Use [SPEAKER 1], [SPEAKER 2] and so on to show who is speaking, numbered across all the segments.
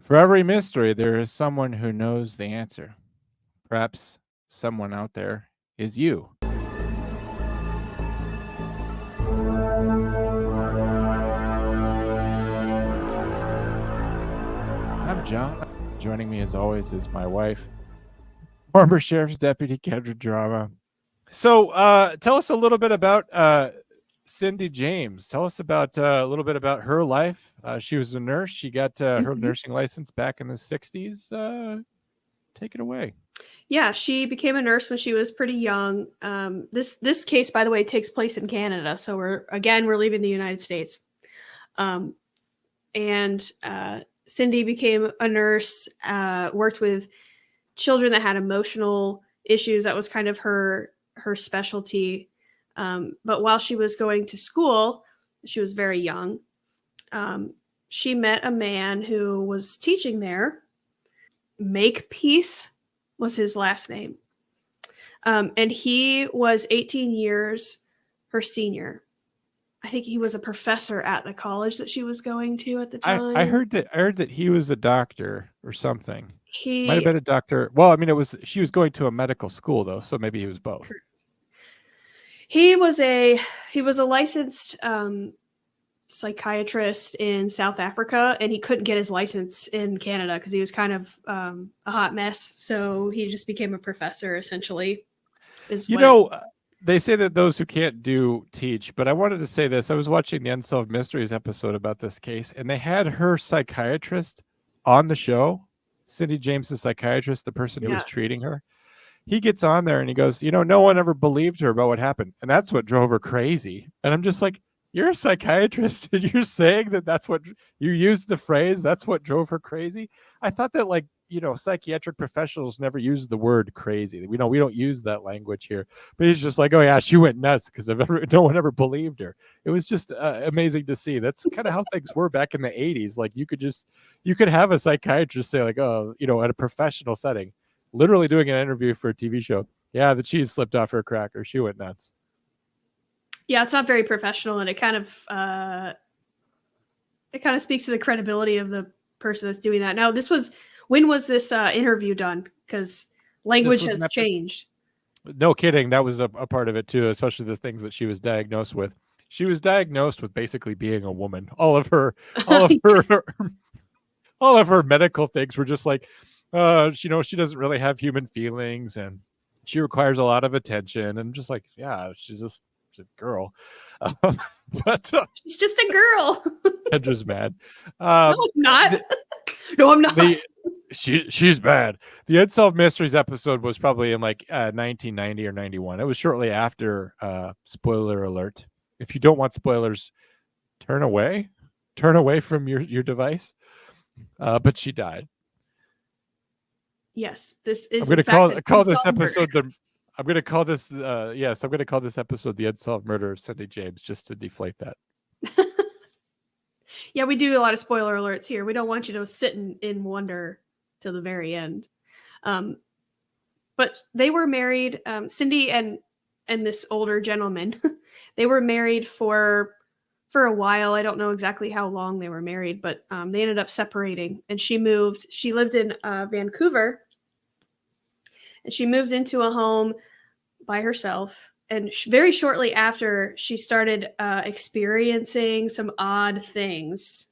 [SPEAKER 1] For every mystery, there is someone who knows the answer. Perhaps someone out there is you. I'm John. Joining me as always is my wife, former Sheriff's Deputy Kendra Drama. So tell us a little bit about Cindy James. Tell us about a little bit about her life. She was a nurse. She got her nursing license back in the 60s. Take it away.
[SPEAKER 2] Yeah, she became a nurse when she was pretty young. This case, by the way, takes place in Canada. So we're leaving the United States. Cindy became a nurse, worked with children that had emotional issues. That was kind of her specialty. But while she was going to school, she was very young. She met a man who was teaching there. Makepeace was his last name. And he was 18 years her senior. I think he was a professor at the college that she was going to at the time.
[SPEAKER 1] I heard that he was a doctor or something. He might have been a doctor. Well, I mean, she was going to a medical school though, so maybe he was both.
[SPEAKER 2] He was a licensed psychiatrist in South Africa, and he couldn't get his license in Canada because he was kind of a hot mess. So he just became a professor essentially.
[SPEAKER 1] They say that those who can't do teach, but I wanted to say this. I was watching the Unsolved Mysteries episode about this case, and they had her psychiatrist on the show, Cindy James, the psychiatrist, the person who was treating her. He gets on there and he goes, no one ever believed her about what happened. And that's what drove her crazy. And I'm just like, you're a psychiatrist and you're saying that's what you used the phrase. That's what drove her crazy. I thought that psychiatric professionals never use the word crazy. We don't use that language here, but he's just like, oh yeah, she went nuts because no one ever believed her. It was just amazing to see. That's kind of how things were back in the 80s. Like you could have a psychiatrist say like, oh, at a professional setting, literally doing an interview for a TV show. Yeah, the cheese slipped off her cracker. She went nuts.
[SPEAKER 2] Yeah, it's not very professional, and it kind of speaks to the credibility of the person that's doing that. Now, when was this interview done? Because language has changed.
[SPEAKER 1] No kidding. That was a part of it too, especially the things that she was diagnosed with. She was diagnosed with basically being a woman. All of her medical things were just like, she doesn't really have human feelings and she requires a lot of attention. And just like, yeah, she's a girl. But
[SPEAKER 2] she's just a girl.
[SPEAKER 1] Kendra's mad.
[SPEAKER 2] No, I'm not. No, I'm not.
[SPEAKER 1] She's bad. The Unsolved Mysteries episode was probably in 1990 or 91. It was shortly after spoiler alert. If you don't want spoilers, turn away from your device. But she died.
[SPEAKER 2] Yes, this is.
[SPEAKER 1] I'm going to call this episode I'm going to call this episode The Unsolved Murder of Cindy James, just to deflate that.
[SPEAKER 2] Yeah, we do a lot of spoiler alerts here. We don't want you to sit in wonder till the very end. But they were married, Cindy and this older gentleman. They were married for a while. I don't know exactly how long they were married, but they ended up separating. And she lived in Vancouver. And she moved into a home by herself. And very shortly after, she started experiencing some odd things.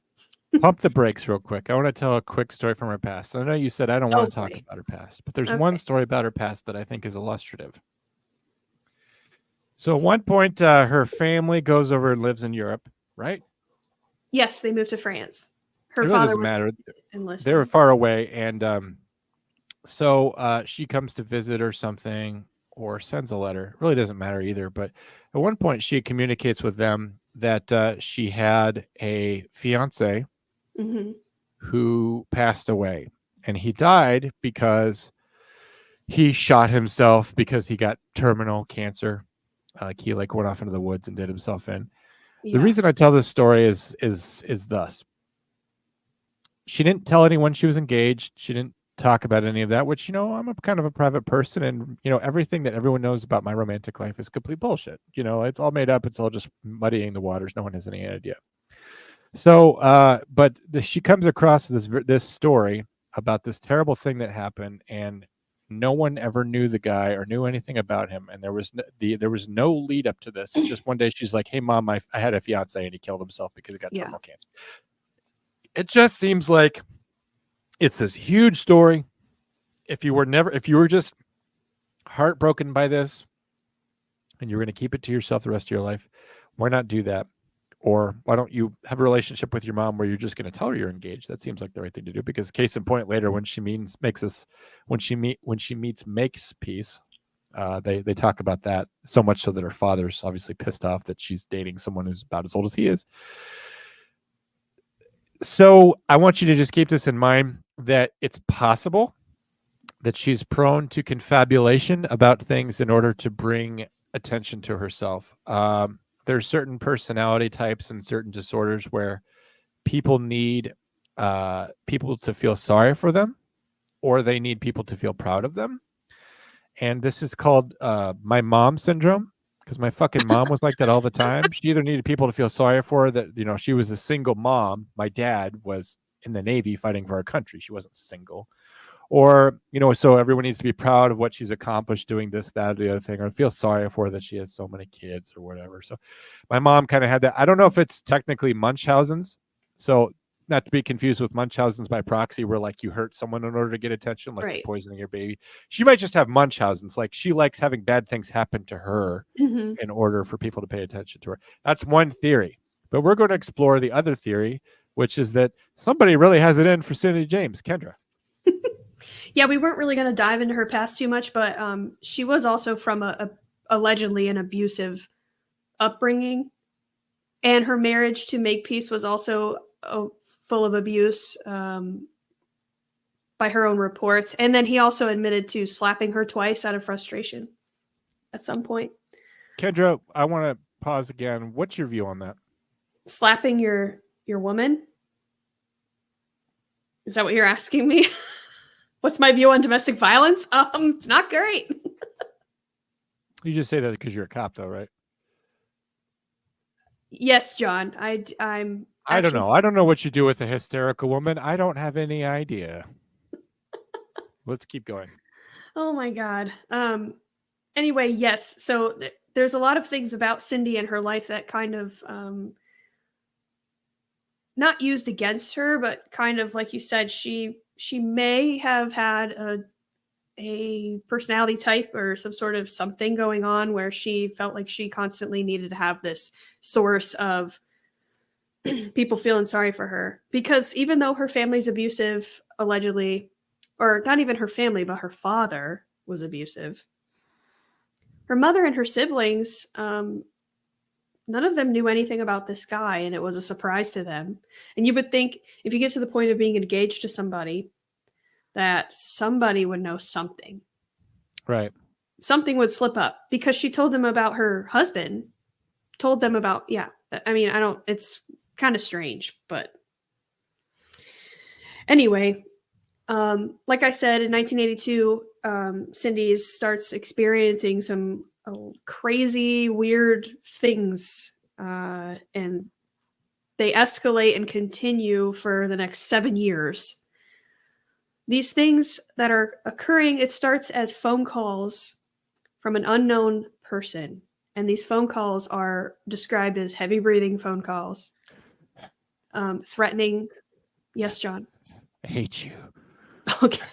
[SPEAKER 1] Pump the brakes real quick. I want to tell a quick story from her past. I know you said I don't want to talk about her past, but there's one story about her past that I think is illustrative. So at one point, her family goes over and lives in Europe, right?
[SPEAKER 2] Yes, they moved to France. Her
[SPEAKER 1] father was enlisted. They were far away, and so she comes to visit or something, or sends a letter. It really doesn't matter either. But at one point, she communicates with them that she had a fiance who passed away, and he died because he shot himself because he got terminal cancer. He went off into the woods and did himself in. Yeah. The reason I tell this story is thus. She didn't tell anyone she was engaged. She didn't talk about any of that, which, I'm a kind of a private person, and, everything that everyone knows about my romantic life is complete bullshit. It's all made up. It's all just muddying the waters. No one has any idea. So, but she comes across this story about this terrible thing that happened, and no one ever knew the guy or knew anything about him, and there was no lead up to this. It's just one day she's like, "Hey, mom, I had a fiance, and he killed himself because he got
[SPEAKER 2] Yeah.
[SPEAKER 1] terminal cancer." It just seems like it's this huge story. If you were just heartbroken by this, and you're going to keep it to yourself the rest of your life, why not do that? Or why don't you have a relationship with your mom where you're just going to tell her you're engaged? That seems like the right thing to do. Because case in point, later when she meets makes peace, they talk about that so much so that her father's obviously pissed off that she's dating someone who's about as old as he is. So I want you to just keep this in mind, that it's possible that she's prone to confabulation about things in order to bring attention to herself. There's certain personality types and certain disorders where people need people to feel sorry for them, or they need people to feel proud of them. And this is called my mom syndrome, because my fucking mom was like that all the time. She either needed people to feel sorry for her, that, you know, she was a single mom. My dad was in the Navy fighting for our country. She wasn't single. Or, you know, so everyone needs to be proud of what she's accomplished doing this, that, or the other thing, or feel sorry for her that she has so many kids or whatever. So my mom kind of had that. I don't know if it's technically Munchausen's. So not to be confused with Munchausen's by proxy, where like you hurt someone in order to get attention, like
[SPEAKER 2] Right.
[SPEAKER 1] you're poisoning your baby. She might just have Munchausen's. Like she likes having bad things happen to her
[SPEAKER 2] Mm-hmm.
[SPEAKER 1] in order for people to pay attention to her. That's one theory. But we're going to explore the other theory, which is that somebody really has it in for Cindy James. Kendra.
[SPEAKER 2] Yeah, we weren't really going to dive into her past too much, but she was also from a allegedly an abusive upbringing, and her marriage to Makepeace was also full of abuse by her own reports. And then he also admitted to slapping her twice out of frustration at some point.
[SPEAKER 1] Kendra, I want to pause again. What's your view on that?
[SPEAKER 2] Slapping your woman? Is that what you're asking me? What's my view on domestic violence? It's not great.
[SPEAKER 1] You just say that because you're a cop, though, right?
[SPEAKER 2] Yes, John. I'm. Actually,
[SPEAKER 1] I don't know. I don't know what you do with a hysterical woman. I don't have any idea. Let's keep going.
[SPEAKER 2] Oh my god. Anyway, yes. So there's a lot of things about Cindy and her life that kind of not used against her, but kind of like you said, she may have had a personality type or some sort of something going on where she felt like she constantly needed to have this source of people feeling sorry for her. Because even though her family's abusive, allegedly, or not even her family, but her father was abusive, her mother and her siblings, none of them knew anything about this guy, and it was a surprise to them. And you would think if you get to the point of being engaged to somebody, that somebody would know something.
[SPEAKER 1] Right.
[SPEAKER 2] Something would slip up, because she told them about her husband, told them about, yeah. I mean, it's kind of strange, but anyway, like I said, in 1982, Cindy starts experiencing some crazy, weird things, and they escalate and continue for the next 7 years. These things that are occurring, it starts as phone calls from an unknown person. And these phone calls are described as heavy breathing phone calls, threatening. Yes, John.
[SPEAKER 1] I hate you.
[SPEAKER 2] Okay.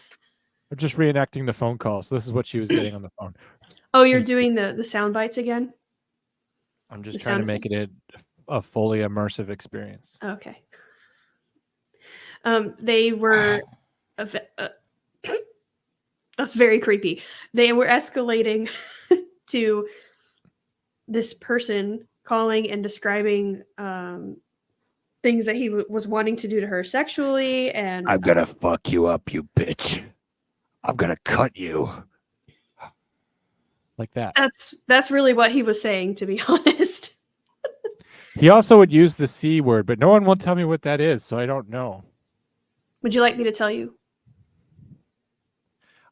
[SPEAKER 1] I'm just reenacting the phone call. So this is what she was getting on the phone.
[SPEAKER 2] Oh, you're doing the sound bites again?
[SPEAKER 1] I'm just trying to make it a fully immersive experience.
[SPEAKER 2] Okay. They were that's very creepy. They were escalating to this person calling and describing things that he was wanting to do to her sexually, and
[SPEAKER 1] I'm gonna fuck you up, you bitch. I'm gonna cut you. Like that.
[SPEAKER 2] That's really what he was saying, to be honest.
[SPEAKER 1] He also would use the C word, but no one will tell me what that is, so I don't know.
[SPEAKER 2] Would you like me to tell you?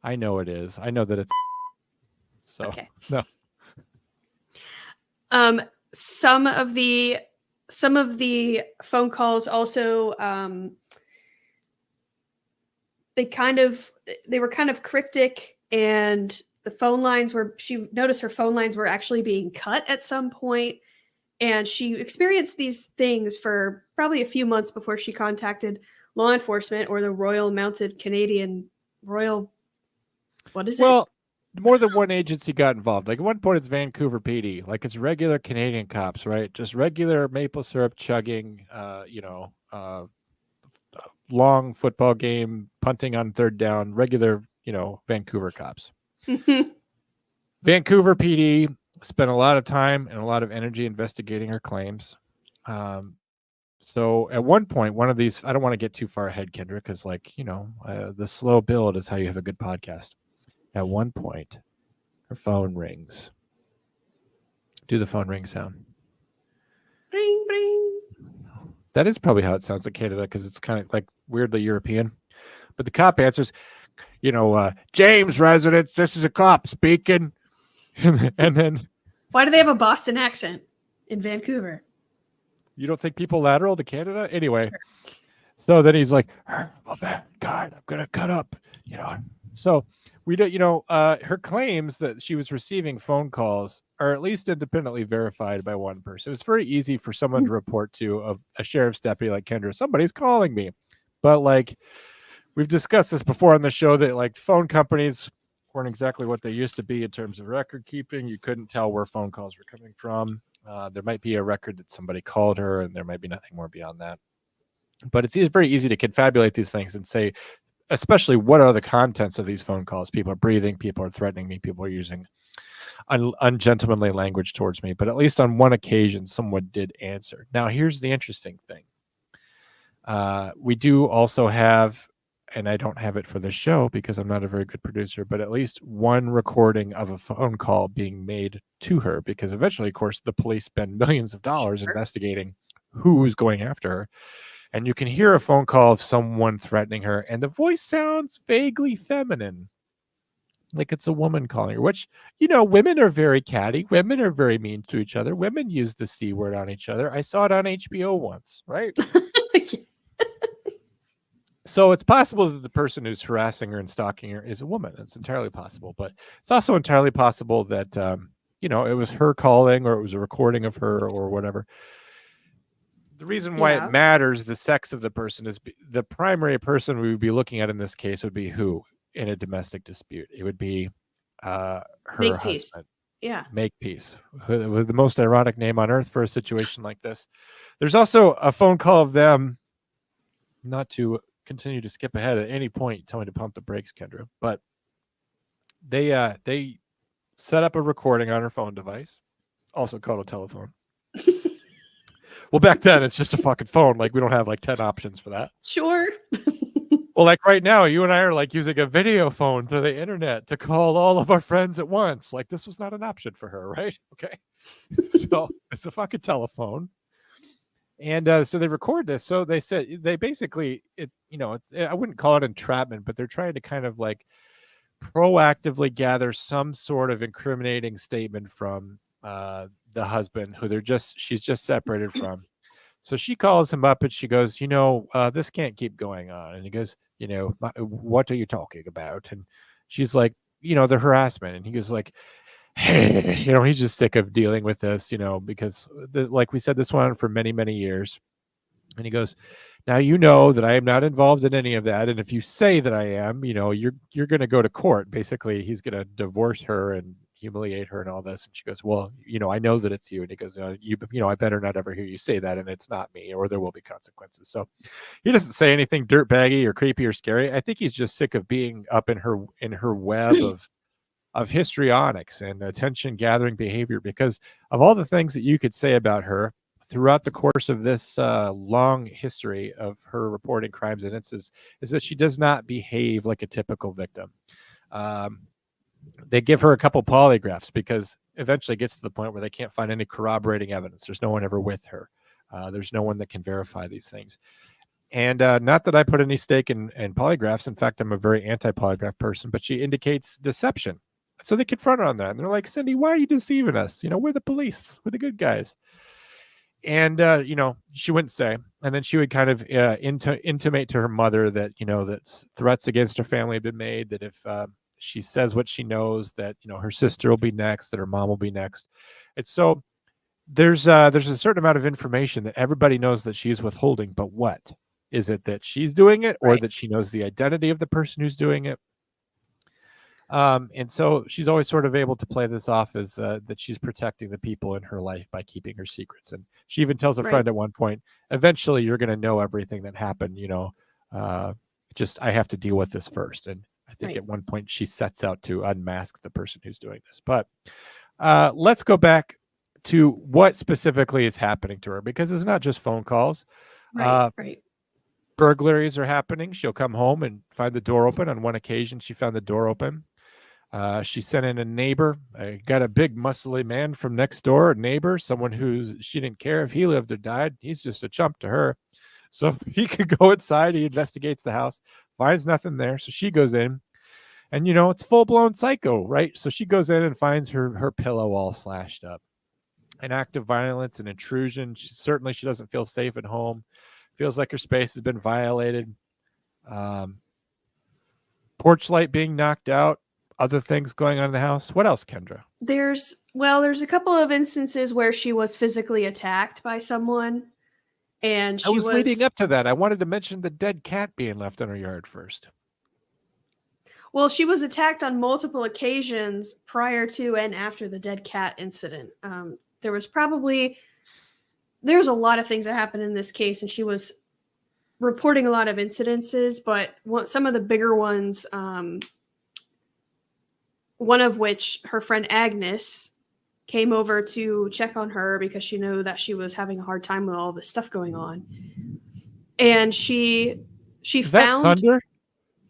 [SPEAKER 1] I know it is. I know that it's so
[SPEAKER 2] Okay.
[SPEAKER 1] no.
[SPEAKER 2] Some of the some of the phone calls also, they were kind of cryptic, and she noticed her phone lines were actually being cut at some point, and she experienced these things for probably a few months before she contacted law enforcement or the Royal Mounted Canadian Royal. What is it?
[SPEAKER 1] Well, more than one agency got involved. Like at one point, it's Vancouver PD, like it's regular Canadian cops, right? Just regular maple syrup chugging, long football game, punting on third down, regular, Vancouver cops. Vancouver PD spent a lot of time and a lot of energy investigating her claims. So at one point, one of these, I don't want to get too far ahead, Kendra, because the slow build is how you have a good podcast. At one point, her phone rings. Do the phone ring sound.
[SPEAKER 2] Ring, ring.
[SPEAKER 1] That is probably how it sounds in Canada, because it's kind of like weirdly European. But the cop answers, James residence, this is a cop speaking. And then...
[SPEAKER 2] Why do they have a Boston accent in Vancouver?
[SPEAKER 1] You don't think people lateral to Canada? Anyway. Sure. So then he's like, oh man, God, I'm going to cut up. So we don't, her claims that she was receiving phone calls are at least independently verified by one person. It's very easy for someone to report to a sheriff's deputy like Kendra, somebody's calling me. But like we've discussed this before on the show, that like phone companies weren't exactly what they used to be in terms of record keeping. You couldn't tell where phone calls were coming from. There might be a record that somebody called her, and there might be nothing more beyond that. But it's very easy to confabulate these things and say, especially what are the contents of these phone calls? People are breathing, people are threatening me, people are using ungentlemanly language towards me. But at least on one occasion, someone did answer. Now, here's the interesting thing. We do also have, and I don't have it for the show because I'm not a very good producer, but at least one recording of a phone call being made to her, because eventually, of course, the police spend millions of dollars investigating who's going after her. And you can hear a phone call of someone threatening her, and the voice sounds vaguely feminine, like it's a woman calling her, which, women are very catty. Women are very mean to each other. Women use the C word on each other. I saw it on HBO once, right? So it's possible that the person who's harassing her and stalking her is a woman. It's entirely possible. But it's also entirely possible that, it was her calling, or it was a recording of her, or whatever. The reason why it matters, the sex of the person, is the primary person we would be looking at in this case would be who in a domestic dispute. It would be her husband.
[SPEAKER 2] Yeah.
[SPEAKER 1] Makepeace, with the most ironic name on earth for a situation like this. There's also a phone call of them, not to continue to skip ahead at any point, tell me to pump the brakes, Kendra, but they set up a recording on her phone device, also called a telephone. Well, back then it's just a fucking phone. Like we don't have like 10 options for that.
[SPEAKER 2] Sure.
[SPEAKER 1] Well, like right now, you and I are like using a video phone to the internet to call all of our friends at once. Like this was not an option for her, right? Okay. So it's a fucking telephone. And so they record this. So they said they basically, I wouldn't call it entrapment, but they're trying to kind of like proactively gather some sort of incriminating statement from the husband, who she's just separated from. So she calls him up and she goes, this can't keep going on. And he goes, what are you talking about? And she's like, the harassment. And he goes like, hey, he's just sick of dealing with this, because like we said, this went on for many, many years. And he goes, now, that I am not involved in any of that. And if you say that I am, you're going to go to court. Basically, he's going to divorce her and humiliate her and all this. And she goes, well, I know that it's you. And he goes, I better not ever hear you say that. And it's not me, or there will be consequences. So he doesn't say anything dirtbaggy or creepy or scary. I think he's just sick of being up in her web of histrionics and attention gathering behavior, because of all the things that you could say about her throughout the course of this long history of her reporting crimes and incidents, is that she does not behave like a typical victim. They give her a couple polygraphs because eventually it gets to the point where they can't find any corroborating evidence. There's no one ever with her. There's no one that can verify these things. And not that I put any stake in polygraphs. In fact, I'm a very anti-polygraph person, but she indicates deception. So they confront her on that. And they're like, Cindy, why are you deceiving us? We're the police. We're the good guys. And she wouldn't say, and then she would kind of intimate to her mother that that threats against her family had been made, that if she says what she knows, that her sister will be next, that her mom will be next. And so there's a certain amount of information that everybody knows that she's withholding, but what is it, that she's doing it, or
[SPEAKER 2] Right.
[SPEAKER 1] that she knows the identity of the person who's doing it? And so she's always sort of able to play this off as that she's protecting the people in her life by keeping her secrets. And she even tells a
[SPEAKER 2] Right.
[SPEAKER 1] friend at one point, eventually you're going to know everything that happened, just I have to deal with this first. And I think
[SPEAKER 2] Right.
[SPEAKER 1] at one point she sets out to unmask the person who's doing this. But let's go back to what specifically is happening to her, because it's not just phone calls.
[SPEAKER 2] Right. Right.
[SPEAKER 1] Burglaries are happening. She'll come home and find the door open. On one occasion, she found the door open. She sent in a neighbor. I got a big muscly man from next door, a neighbor, someone who she didn't care if he lived or died. He's just a chump to her. So he could go inside. He investigates the house, finds nothing there. So she goes in, and it's full blown psycho, right? So she goes in and finds her pillow all slashed up. An act of violence, an intrusion. Certainly she doesn't feel safe at home. Feels like her space has been violated. Porch light being knocked out. Other things going on in the house. What else, Kendra?
[SPEAKER 2] There's a couple of instances where she was physically attacked by someone, and
[SPEAKER 1] I was leading up to that. I wanted to mention the dead cat being left in her yard first.
[SPEAKER 2] Well, she was attacked on multiple occasions prior to and after the dead cat incident. There was a lot of things that happened in this case, and she was reporting a lot of incidences, but some of the bigger ones, one of which her friend Agnes came over to check on her because she knew that she was having a hard time with all this stuff going on. And she
[SPEAKER 1] Is
[SPEAKER 2] found
[SPEAKER 1] that thunder?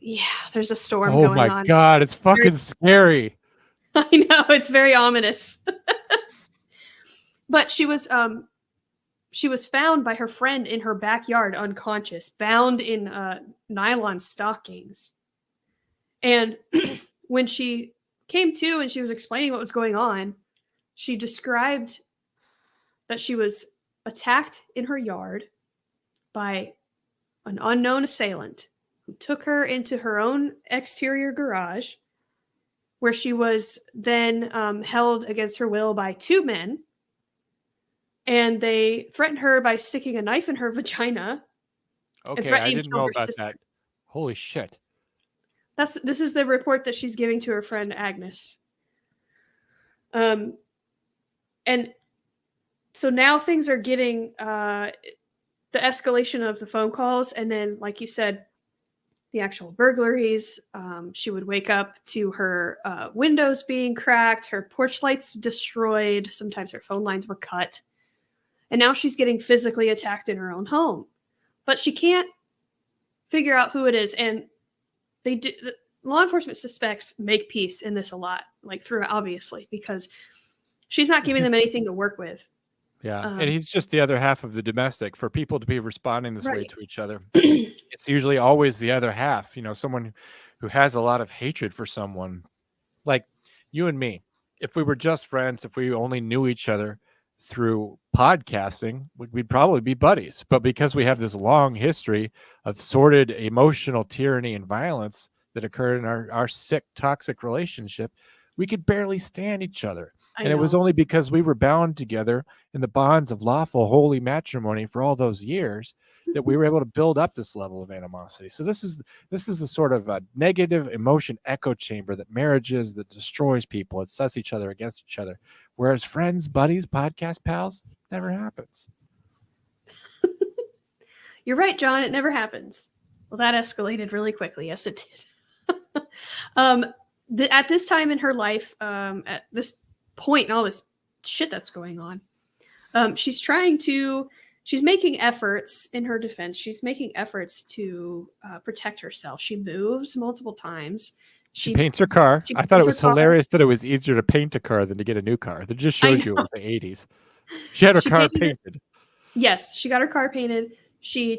[SPEAKER 2] Yeah, there's a storm going on.
[SPEAKER 1] Oh my God, it's fucking scary.
[SPEAKER 2] I know, it's very ominous. But she was found by her friend in her backyard unconscious, bound in nylon stockings. And when she came to and she was explaining what was going on, she described that she was attacked in her yard by an unknown assailant who took her into her own exterior garage, where she was then held against her will by two men. And they threatened her by sticking a knife in her vagina.
[SPEAKER 1] Okay, I didn't know about that. Holy shit.
[SPEAKER 2] This is the report that she's giving to her friend Agnes. And so now things are getting the escalation of the phone calls, and then, like you said, the actual burglaries. She would wake up to her windows being cracked, her porch lights destroyed. Sometimes her phone lines were cut. And now she's getting physically attacked in her own home. But she can't figure out who it is. And law enforcement suspects Makepeace in this a lot, like through, obviously, because she's not giving them anything to work with.
[SPEAKER 1] Yeah, and he's just the other half of the domestic. For people to be responding this way to each other, it's usually always the other half. Someone who has a lot of hatred for someone, like you and me. If we were just friends, if we only knew each other through podcasting, we'd probably be buddies. But because we have this long history of sordid emotional tyranny and violence that occurred in our sick, toxic relationship, we could barely stand each other. And it was only because we were bound together in the bonds of lawful, holy matrimony for all those years that we were able to build up this level of animosity. So this is the sort of a negative emotion echo chamber that marriages, that destroys people. It sets each other against each other. Whereas friends, buddies, podcast pals, never happens.
[SPEAKER 2] You're right, John. It never happens. Well, that escalated really quickly. Yes, it did. At this time in her life, at this point and all this shit that's going on, she's making efforts in her defense. She's making efforts to protect herself. She moves multiple times.
[SPEAKER 1] She paints her car. I thought it was hilarious that it was easier to paint a car than to get a new car. That just shows you it was the 80s. She had her car painted.
[SPEAKER 2] Yes, she got her car painted. She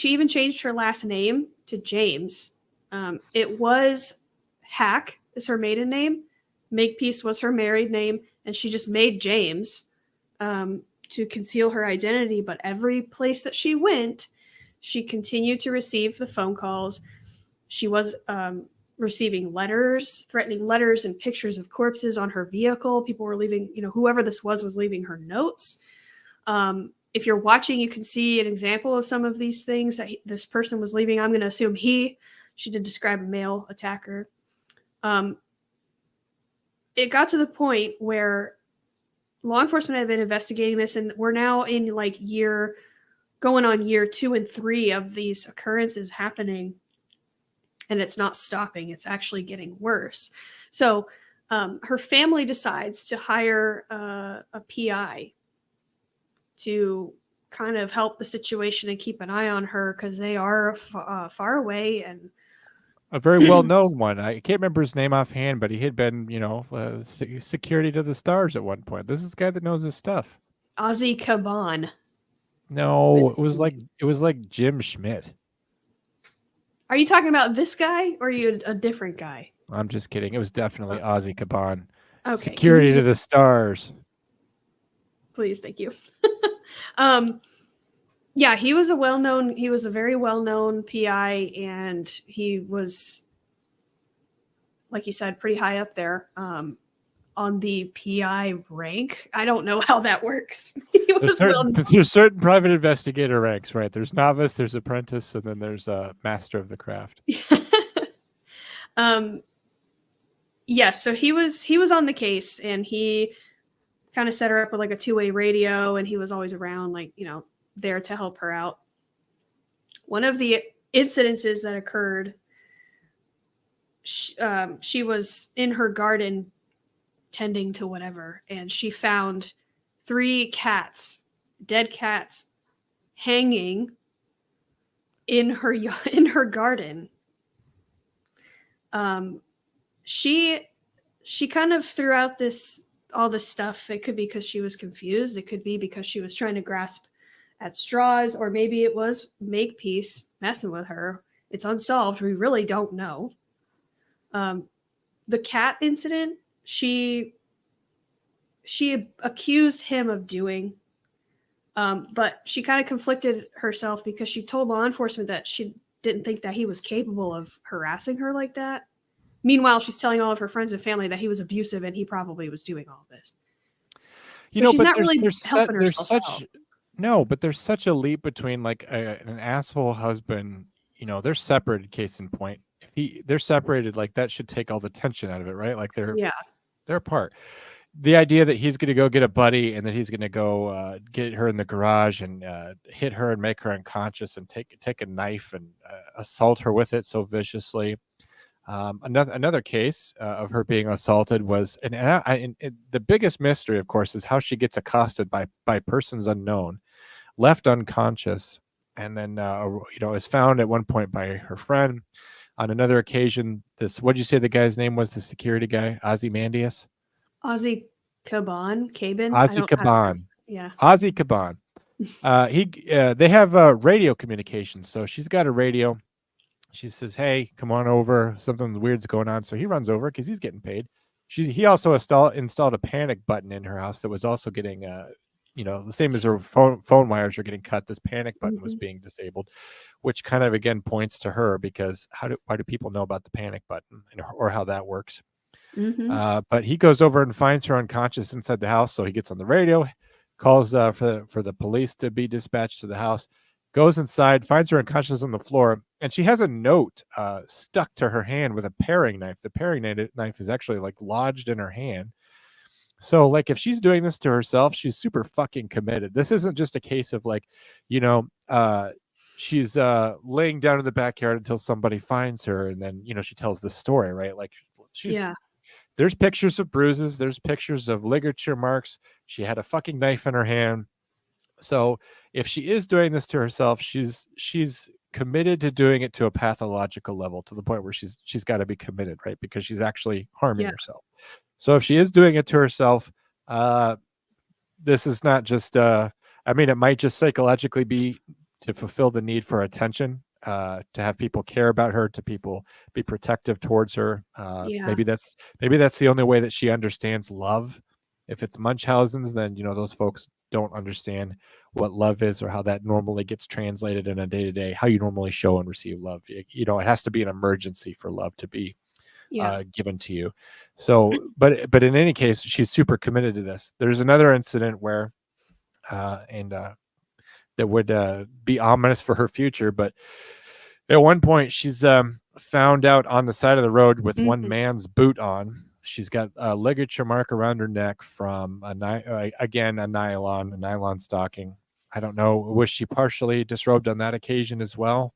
[SPEAKER 2] even changed her last name to James. It was Hack is her maiden name. Makepeace was her married name, and she just made James. to conceal her identity, but every place that she went, she continued to receive the phone calls. She was receiving letters, threatening letters and pictures of corpses on her vehicle. People were leaving, whoever this was leaving her notes. If you're watching, you can see an example of some of these things that this person was leaving. I'm going to assume she did describe a male attacker. It got to the point where law enforcement had been investigating this, and we're now in like going on year 2 and 3 of these occurrences happening, and it's not stopping. It's actually getting worse. So her family decides to hire a PI to kind of help the situation and keep an eye on her, because they are far away. And
[SPEAKER 1] a very well-known one. I can't remember his name offhand, but he had been, security to the stars at one point. This is a guy that knows his stuff.
[SPEAKER 2] Ozzy Caban.
[SPEAKER 1] No, it was like Jim Schmidt.
[SPEAKER 2] Are you talking about this guy, or are you a different guy?
[SPEAKER 1] I'm just kidding. It was definitely Ozzy Caban.
[SPEAKER 2] Okay.
[SPEAKER 1] Security to the stars.
[SPEAKER 2] Please, thank you. Yeah, he was a very well-known PI, and he was, like you said, pretty high up there on the PI rank. I don't know how that works.
[SPEAKER 1] There's certain private investigator ranks, right? There's novice, there's apprentice, and then there's a master of the craft.
[SPEAKER 2] Yes, so he was on the case, and he kind of set her up with like a 2-way radio, and he was always around, like, there to help her out. One of the incidences that occurred, she was in her garden tending to whatever, and she found 3 dead cats, hanging in her garden. She kind of threw out all this stuff. It could be because she was confused. It could be because she was trying to grasp at straws, or maybe it was Makepeace messing with her. It's unsolved. We really don't know. The cat incident, she accused him of doing, but she kind of conflicted herself, because she told law enforcement that she didn't think that he was capable of harassing her like that. Meanwhile, she's telling all of her friends and family that he was abusive, and he probably was doing all of this. So she's not really helping herself out.
[SPEAKER 1] No, but there's such a leap between like an asshole husband. They're separated. Case in point, if they're separated, like that should take all the tension out of it, right? Like they're apart. The idea that he's going to go get a buddy, and that he's going to go get her in the garage and hit her and make her unconscious, and take a knife and assault her with it so viciously. Another case of her being assaulted was, and the biggest mystery, of course, is how she gets accosted by persons unknown, left unconscious, and then is found at one point by her friend. On another occasion, what'd you say the guy's name was? The security guy, Ozymandias?
[SPEAKER 2] Ozzy Caban.
[SPEAKER 1] Ozzy Caban.
[SPEAKER 2] Yeah.
[SPEAKER 1] Ozzy Caban. They have radio communications, so she's got a radio. She says, "Hey, come on over. Something weird's going on." So he runs over because he's getting paid. He also installed a panic button in her house that was also getting, the same as her phone wires are getting cut. This panic button was being disabled, which kind of again points to her, because why do people know about the panic button or how that works? But he goes over and finds her unconscious inside the house. So he gets on the radio, calls for the police to be dispatched to the house. Goes inside, finds her unconscious on the floor, and she has a note stuck to her hand with a paring knife. The paring knife is actually like lodged in her hand. So like if she's doing this to herself, she's super fucking committed. This isn't just a case of like, she's laying down in the backyard until somebody finds her, and then she tells the story, right? Like there's pictures of bruises, there's pictures of ligature marks. She had a fucking knife in her hand. So if she is doing this to herself, she's committed to doing it to a pathological level, to the point where she's got to be committed, right? Because she's actually harming herself. So if she is doing it to herself, this is not just, it might just psychologically be to fulfill the need for attention, to have people care about her, to people be protective towards her. Maybe that's the only way that she understands love. If it's Munchausen's, then those folks don't understand what love is or how that normally gets translated in a day-to-day, how you normally show and receive love. You know, it has to be an emergency for love to be
[SPEAKER 2] Yeah.
[SPEAKER 1] given to you. So, but in any case, she's super committed to this. There's another incident where, that would be ominous for her future. But at one point, she's found out on the side of the road with one
[SPEAKER 2] Mhm.
[SPEAKER 1] man's boot on. She's got a ligature mark around her neck from a nylon stocking. I don't know. Was she partially disrobed on that occasion as well?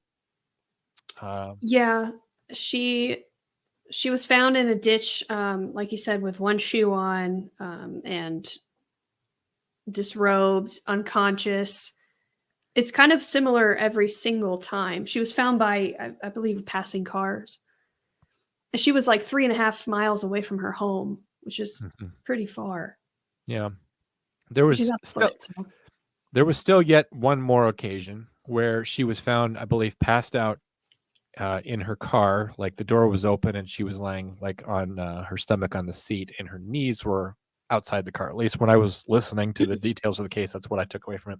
[SPEAKER 2] Yeah. She was found in a ditch, like you said, with one shoe on, and disrobed, unconscious. It's kind of similar every single time. She was found by, I believe, passing cars. And she was like 3.5 miles away from her home, which is
[SPEAKER 1] Mhm.
[SPEAKER 2] pretty far.
[SPEAKER 1] Yeah, there
[SPEAKER 2] But she's
[SPEAKER 1] was
[SPEAKER 2] on
[SPEAKER 1] still
[SPEAKER 2] foot, so.
[SPEAKER 1] there was still yet one more occasion where she was found, I believe, passed out in her car. Like the door was open and she was laying like on her stomach on the seat, and her knees were outside the car. At least when I was listening to the details of the case, that's what I took away from it.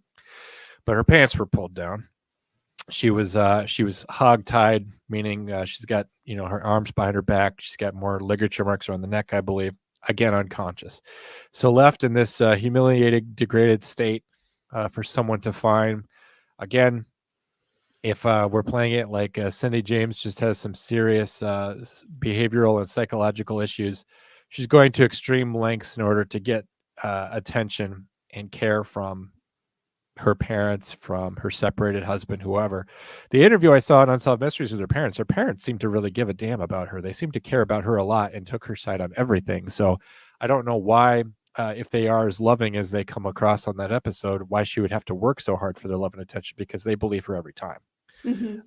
[SPEAKER 1] But her pants were pulled down. She was hog tied, meaning she's got, you know, her arms behind her back. She's got more ligature marks around the neck, I believe. Again, unconscious. So left in this humiliated, degraded state for someone to find. Again, if we're playing it like Cindy James just has some serious behavioral and psychological issues, she's going to extreme lengths in order to get attention and care from her parents, from her separated husband, whoever. The interview I saw on Unsolved Mysteries with her parents seemed to really give a damn about her. They seemed to care about her a lot and took her side on everything. So I don't know why, if they are as loving as they come across on that episode, why she would have to work so hard for their love and attention, because they believe her every time.
[SPEAKER 2] Mhm.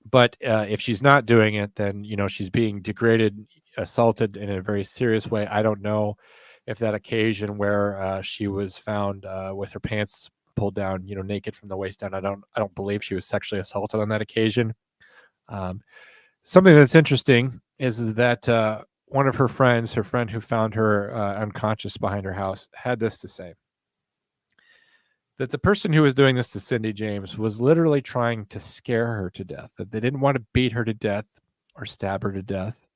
[SPEAKER 1] But if she's not doing it, then, you know, she's being degraded, assaulted in a very serious way. I don't know if that occasion where she was found with her pants pulled down, you know, naked from the waist down, I don't believe she was sexually assaulted on that occasion. Um, Something that's interesting is that one of her friends, her friend who found her unconscious behind her house, had this to say: that the person who was doing this to Cindy James was literally trying to scare her to death, that they didn't want to beat her to death or stab her to death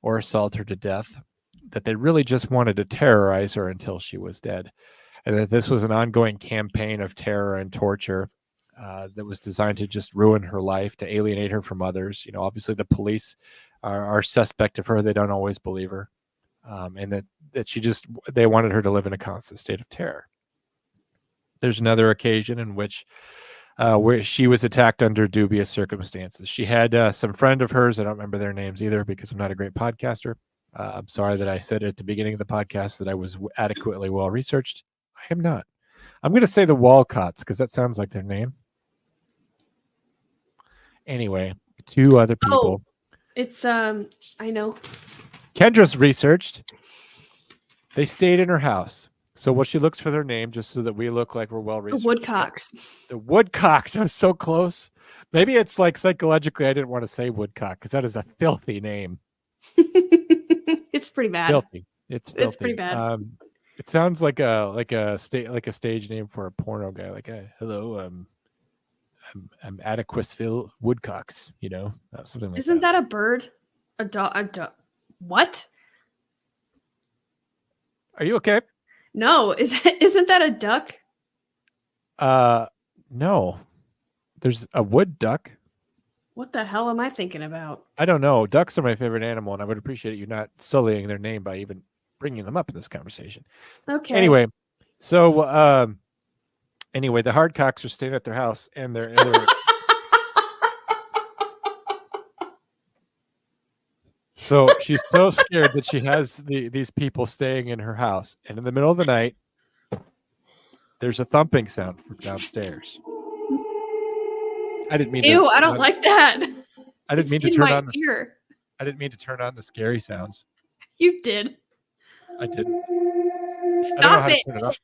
[SPEAKER 1] or assault her to death, that they really just wanted to terrorize her until she was dead, and that this was an ongoing campaign of terror and torture that was designed to just ruin her life, to alienate her from others. You know, obviously the police are suspect of her; they don't always believe her, and that they wanted her to live in a constant state of terror. There's another occasion in which where she was attacked under dubious circumstances. She had some friend of hers. I don't remember their names either because I'm not a great podcaster. I'm sorry that I said at the beginning of the podcast that I was adequately well researched. I am not. I'm going to say the Walcotts because that sounds like their name. Anyway, two other people.
[SPEAKER 2] Oh, it's I know.
[SPEAKER 1] Kendra's researched. They stayed in her house. So what she looks for their name, just so that we look like we're well
[SPEAKER 2] The
[SPEAKER 1] researched.
[SPEAKER 2] Woodcocks.
[SPEAKER 1] The Woodcocks. I was so close. Maybe it's like psychologically I didn't want to say Woodcock because that is a filthy name.
[SPEAKER 2] It's pretty bad.
[SPEAKER 1] Filthy. It's filthy.
[SPEAKER 2] It's pretty bad.
[SPEAKER 1] It sounds like a stage name for a porno guy. Like, hello, I'm Adequisville Woodcocks. You know, something like
[SPEAKER 2] Isn't
[SPEAKER 1] that.
[SPEAKER 2] that a bird? A dog? What?
[SPEAKER 1] Are you okay?
[SPEAKER 2] No, isn't that a duck?
[SPEAKER 1] No. There's a wood duck.
[SPEAKER 2] What the hell am I thinking about?
[SPEAKER 1] I don't know. Ducks are my favorite animal, and I would appreciate you not sullying their name by even bringing them up in this conversation.
[SPEAKER 2] Okay.
[SPEAKER 1] Anyway, so anyway, the Hardcocks are staying at their house, and they're so she's so scared that she has these people staying in her house, and in the middle of the night, there's a thumping sound from downstairs. I didn't mean
[SPEAKER 2] Ew,
[SPEAKER 1] to.
[SPEAKER 2] I don't like that.
[SPEAKER 1] I didn't
[SPEAKER 2] It's
[SPEAKER 1] mean to
[SPEAKER 2] in
[SPEAKER 1] turn
[SPEAKER 2] my
[SPEAKER 1] on the.
[SPEAKER 2] ear.
[SPEAKER 1] I didn't mean to turn on the scary sounds.
[SPEAKER 2] You did.
[SPEAKER 1] I didn't. I don't know
[SPEAKER 2] Stop
[SPEAKER 1] how to
[SPEAKER 2] it.
[SPEAKER 1] turn it off.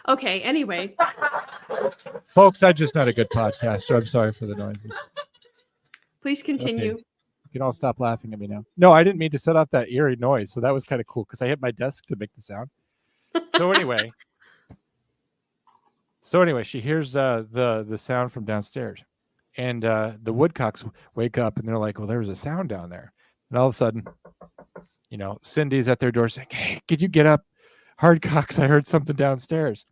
[SPEAKER 2] Okay, anyway.
[SPEAKER 1] Folks, I'm just not a good podcaster. I'm sorry for the noises.
[SPEAKER 2] Please continue.
[SPEAKER 1] You can all stop laughing at me now. No, I didn't mean to set off that eerie noise. So that was kind of cool because I hit my desk to make the sound. So anyway, she hears the sound from downstairs, and the woodcocks wake up and they're like, "Well, there was a sound down there." And all of a sudden, Cindy's at their door saying, "Hey, could you get up, Hardcocks? I heard something downstairs."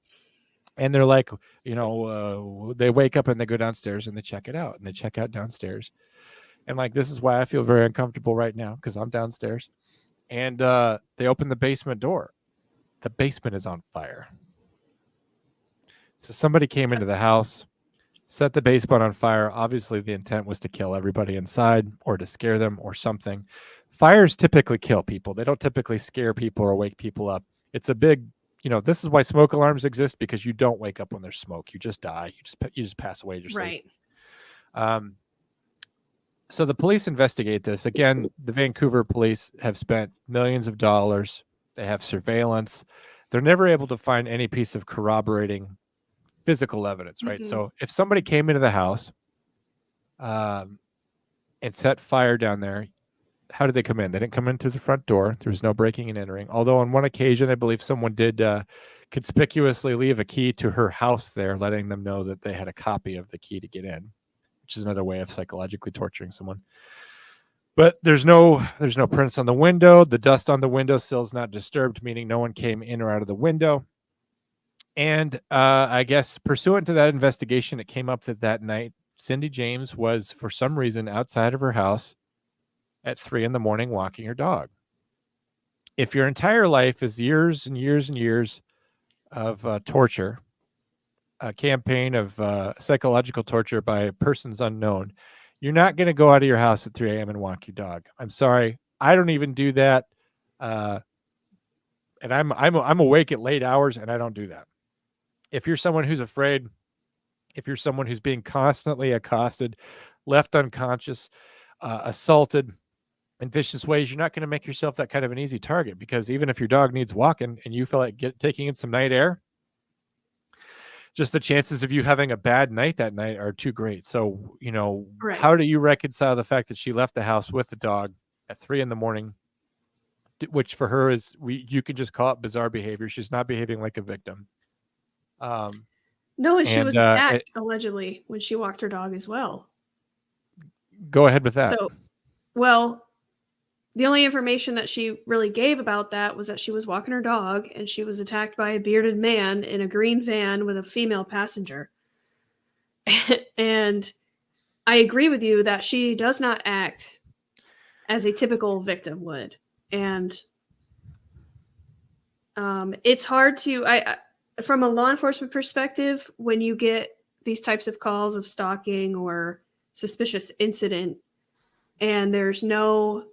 [SPEAKER 1] And they're like, they wake up and they go downstairs and they check it out, and they check out downstairs. And like, this is why I feel very uncomfortable right now because I'm downstairs. And they open the basement door. The basement is on fire. So somebody came into the house, set the basement on fire. Obviously, the intent was to kill everybody inside or to scare them or something. Fires typically kill people. They don't typically scare people or wake people up. It's a big, this is why smoke alarms exist, because you don't wake up when there's smoke. You just die. You just pass away in your sleep.
[SPEAKER 2] Right.
[SPEAKER 1] So the police investigate this. Again, the Vancouver police have spent millions of dollars. They have surveillance. They're never able to find any piece of corroborating physical evidence, right?
[SPEAKER 2] Mm-hmm.
[SPEAKER 1] So if somebody came into the house and set fire down there, how did they come in? They didn't come in through the front door. There was no breaking and entering. Although on one occasion, I believe someone did conspicuously leave a key to her house there, letting them know that they had a copy of the key to get in, which is another way of psychologically torturing someone. But there's no prints on the window. The dust on the windowsill is not disturbed, meaning no one came in or out of the window. And I guess pursuant to that investigation, it came up that night, Cindy James was, for some reason, outside of her house at 3 a.m. walking her dog. If your entire life is years and years and years of torture, a campaign of psychological torture by persons unknown, you're not going to go out of your house at 3 a.m. and walk your dog. I'm sorry. I don't even do that. And I'm awake at late hours and I don't do that. If you're someone who's afraid, if you're someone who's being constantly accosted, left unconscious, assaulted in vicious ways, you're not going to make yourself that kind of an easy target, because even if your dog needs walking and you feel like taking in some night air, just the chances of you having a bad night that night are too great. So,
[SPEAKER 2] Right.
[SPEAKER 1] How do you reconcile the fact that she left the house with the dog at 3 a.m, which for her is, you can just call it bizarre behavior. She's not behaving like a victim.
[SPEAKER 2] No, and she was attacked allegedly when she walked her dog as well.
[SPEAKER 1] Go ahead with that.
[SPEAKER 2] So, well, the only information that she really gave about that was that she was walking her dog and she was attacked by a bearded man in a green van with a female passenger. And I agree with you that she does not act as a typical victim would. And it's hard to, from a law enforcement perspective, when you get these types of calls of stalking or suspicious incident, and there's no,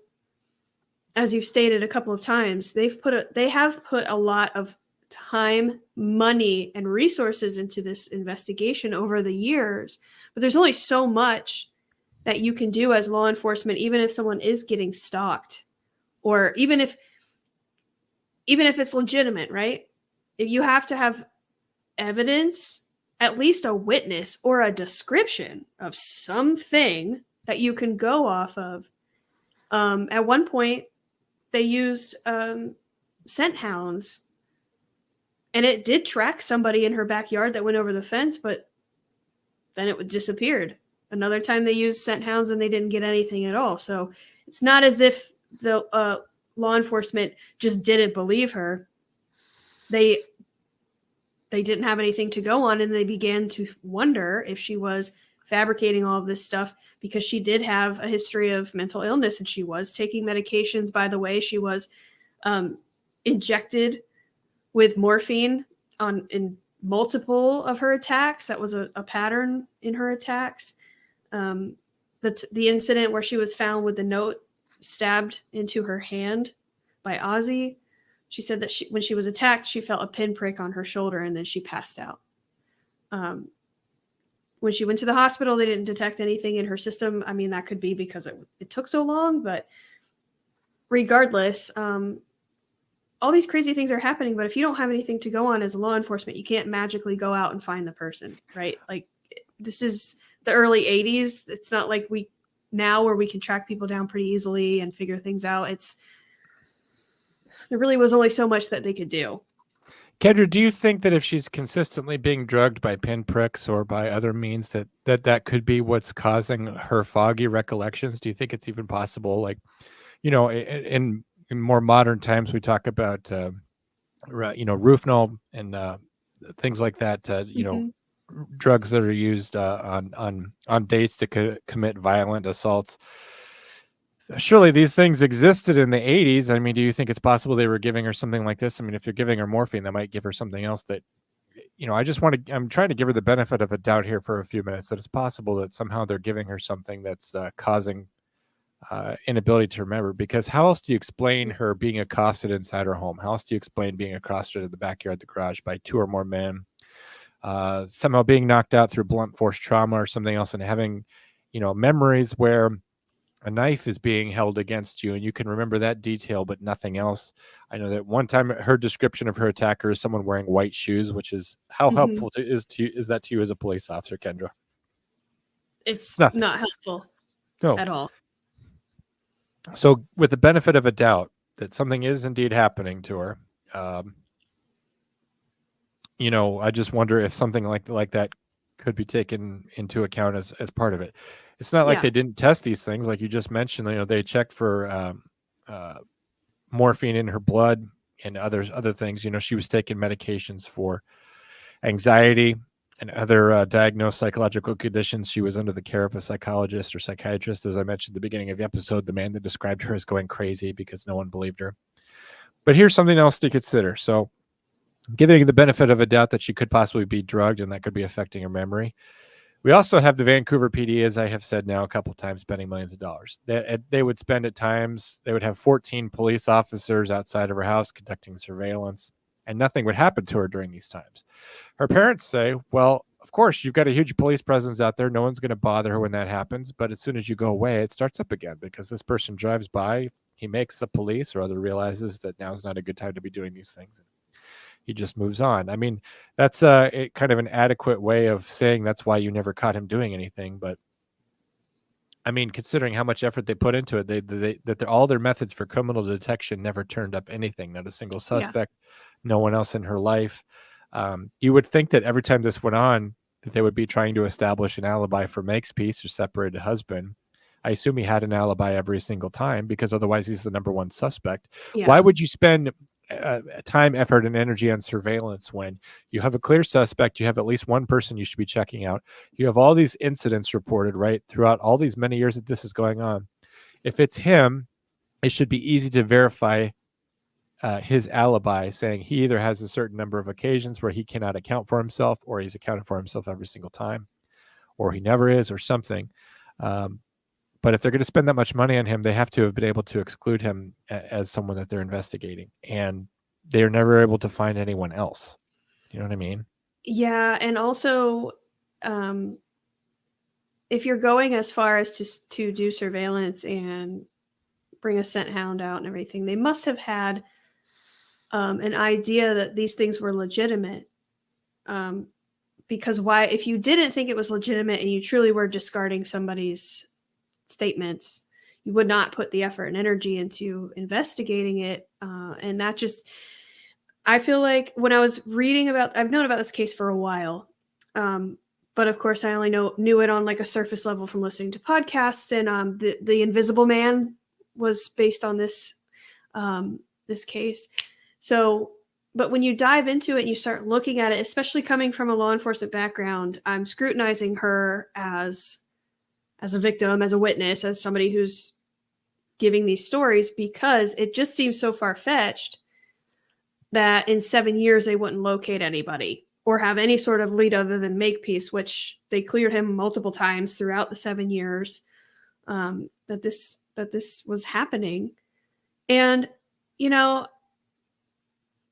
[SPEAKER 2] as you've stated a couple of times, they have put a lot of time, money, and resources into this investigation over the years. But there's only so much that you can do as law enforcement, even if someone is getting stalked, or even if it's legitimate, right? You have to have evidence, at least a witness or a description of something that you can go off of. At one point, they used scent hounds, and it did track somebody in her backyard that went over the fence, but then it disappeared. Another time they used scent hounds and they didn't get anything at all. So it's not as if the law enforcement just didn't believe her. They didn't have anything to go on, and they began to wonder if she was fabricating all of this stuff, because she did have a history of mental illness and she was taking medications. By the way, she was injected with morphine in multiple of her attacks. That was a pattern in her attacks. The incident where she was found with the note stabbed into her hand by Ozzy, she said that when she was attacked, she felt a pinprick on her shoulder and then she passed out. When she went to the hospital, they didn't detect anything in her system. I mean, that could be because it took so long, but regardless, all these crazy things are happening. But if you don't have anything to go on as a law enforcement, you can't magically go out and find the person, right? Like, this is the early 80s. It's not like we now where we can track people down pretty easily and figure things out. There really was only so much that they could do.
[SPEAKER 1] Kendra, do you think that if she's consistently being drugged by pinpricks or by other means, that could be what's causing her foggy recollections? Do you think it's even possible? Like, in more modern times, we talk about, Rohypnol and things like that.
[SPEAKER 2] Mhm.
[SPEAKER 1] Drugs that are used on dates to commit violent assaults. Surely these things existed in the 80s. I mean, do you think it's possible they were giving her something like this? I mean, if they're giving her morphine, they might give her something else that, I'm trying to give her the benefit of a doubt here for a few minutes that it's possible that somehow they're giving her something that's causing inability to remember. Because how else do you explain her being accosted inside her home? How else do you explain being accosted in the backyard, the garage by 2 or more men? Somehow being knocked out through blunt force trauma or something else, and having, memories where a knife is being held against you and you can remember that detail but nothing else. I know that one time her description of her attacker is someone wearing white shoes, which is how helpful is that to you as a police officer, Kendra?
[SPEAKER 2] It's
[SPEAKER 1] Nothing.
[SPEAKER 2] not helpful
[SPEAKER 1] No.
[SPEAKER 2] at all.
[SPEAKER 1] So with the benefit of a doubt that something is indeed happening to her, I just wonder if something like that could be taken into account as part of it. It's not like
[SPEAKER 2] Yeah.
[SPEAKER 1] they didn't test these things, like you just mentioned. They checked for morphine in her blood and other things. She was taking medications for anxiety and other diagnosed psychological conditions. She was under the care of a psychologist or psychiatrist. As I mentioned at the beginning of the episode, the man that described her as going crazy because no one believed her. But here's something else to consider. So, giving the benefit of a doubt that she could possibly be drugged and that could be affecting her memory. We also have the Vancouver PD, as I have said now a couple of times, spending millions of dollars. They would spend at times, they would have 14 police officers outside of her house conducting surveillance, and nothing would happen to her during these times. Her parents say, well, of course, you've got a huge police presence out there. No one's going to bother her when that happens. But as soon as you go away, it starts up again because this person drives by, he makes the police or other realizes that now's not a good time to be doing these things. He just moves on. I mean, that's kind of an adequate way of saying that's why you never caught him doing anything. But I mean, considering how much effort they put into it, all their methods for criminal detection never turned up anything. Not a single suspect, no one else in her life. You would think that every time this went on, that they would be trying to establish an alibi for Makepeace, her separated husband. I assume he had an alibi every single time because otherwise he's the number one suspect.
[SPEAKER 2] Yeah.
[SPEAKER 1] Why would you spend time, effort, and energy on surveillance when you have a clear suspect? You have at least one person you should be checking out. You have all these incidents reported, right, throughout all these many years that this is going on. If it's him, it should be easy to verify his alibi, saying he either has a certain number of occasions where he cannot account for himself, or he's accounted for himself every single time, or he never is, or something. But if they're going to spend that much money on him, they have to have been able to exclude him as someone that they're investigating. And they're never able to find anyone else. You know what I mean?
[SPEAKER 2] Yeah. And also, if you're going as far as to do surveillance and bring a scent hound out and everything, they must have had an idea that these things were legitimate. Because why, if you didn't think it was legitimate and you truly were discarding somebody's statements, you would not put the effort and energy into investigating it. And that just, I feel like when I was reading about, I've known about this case for a while. But of course I only knew it on like a surface level from listening to podcasts, and the Invisible Man was based on this case. So, but when you dive into it and you start looking at it, especially coming from a law enforcement background, I'm scrutinizing her as a victim, as a witness, as somebody who's giving these stories, because it just seems so far-fetched that in 7 years they wouldn't locate anybody or have any sort of lead other than Makepeace, which they cleared him multiple times throughout the 7 years that this was happening. And,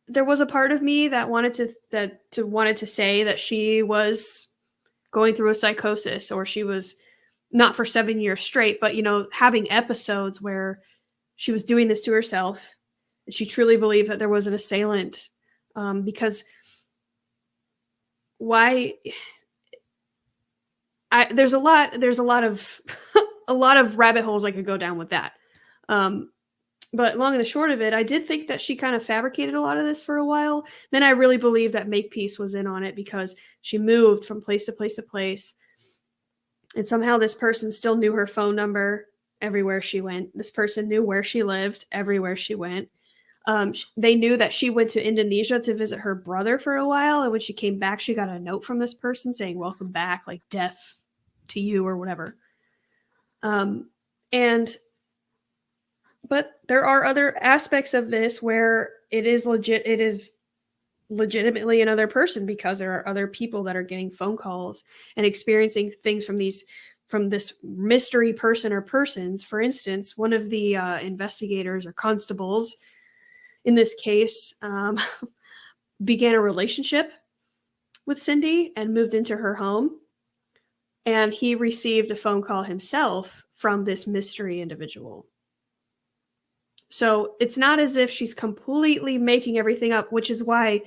[SPEAKER 2] there was a part of me that wanted to say that she was going through a psychosis, or she was not for 7 years straight, but, having episodes where she was doing this to herself. She truly believed that there was an assailant, because why? There's a lot of a lot of rabbit holes I could go down with that. But long and the short of it, I did think that she kind of fabricated a lot of this for a while. Then I really believed that Makepeace was in on it because she moved from place to place to place. And somehow this person still knew her phone number everywhere she went. This person knew where she lived everywhere she went. They knew that she went to Indonesia to visit her brother for a while. And when she came back, she got a note from this person saying, "Welcome back, like death to you," or whatever. But there are other aspects of this where it is legitimately another person because there are other people that are getting phone calls and experiencing things from this mystery person or persons. For instance, one of the investigators or constables in this case began a relationship with Cindy and moved into her home. And he received a phone call himself from this mystery individual. So it's not as if she's completely making everything up, which is why,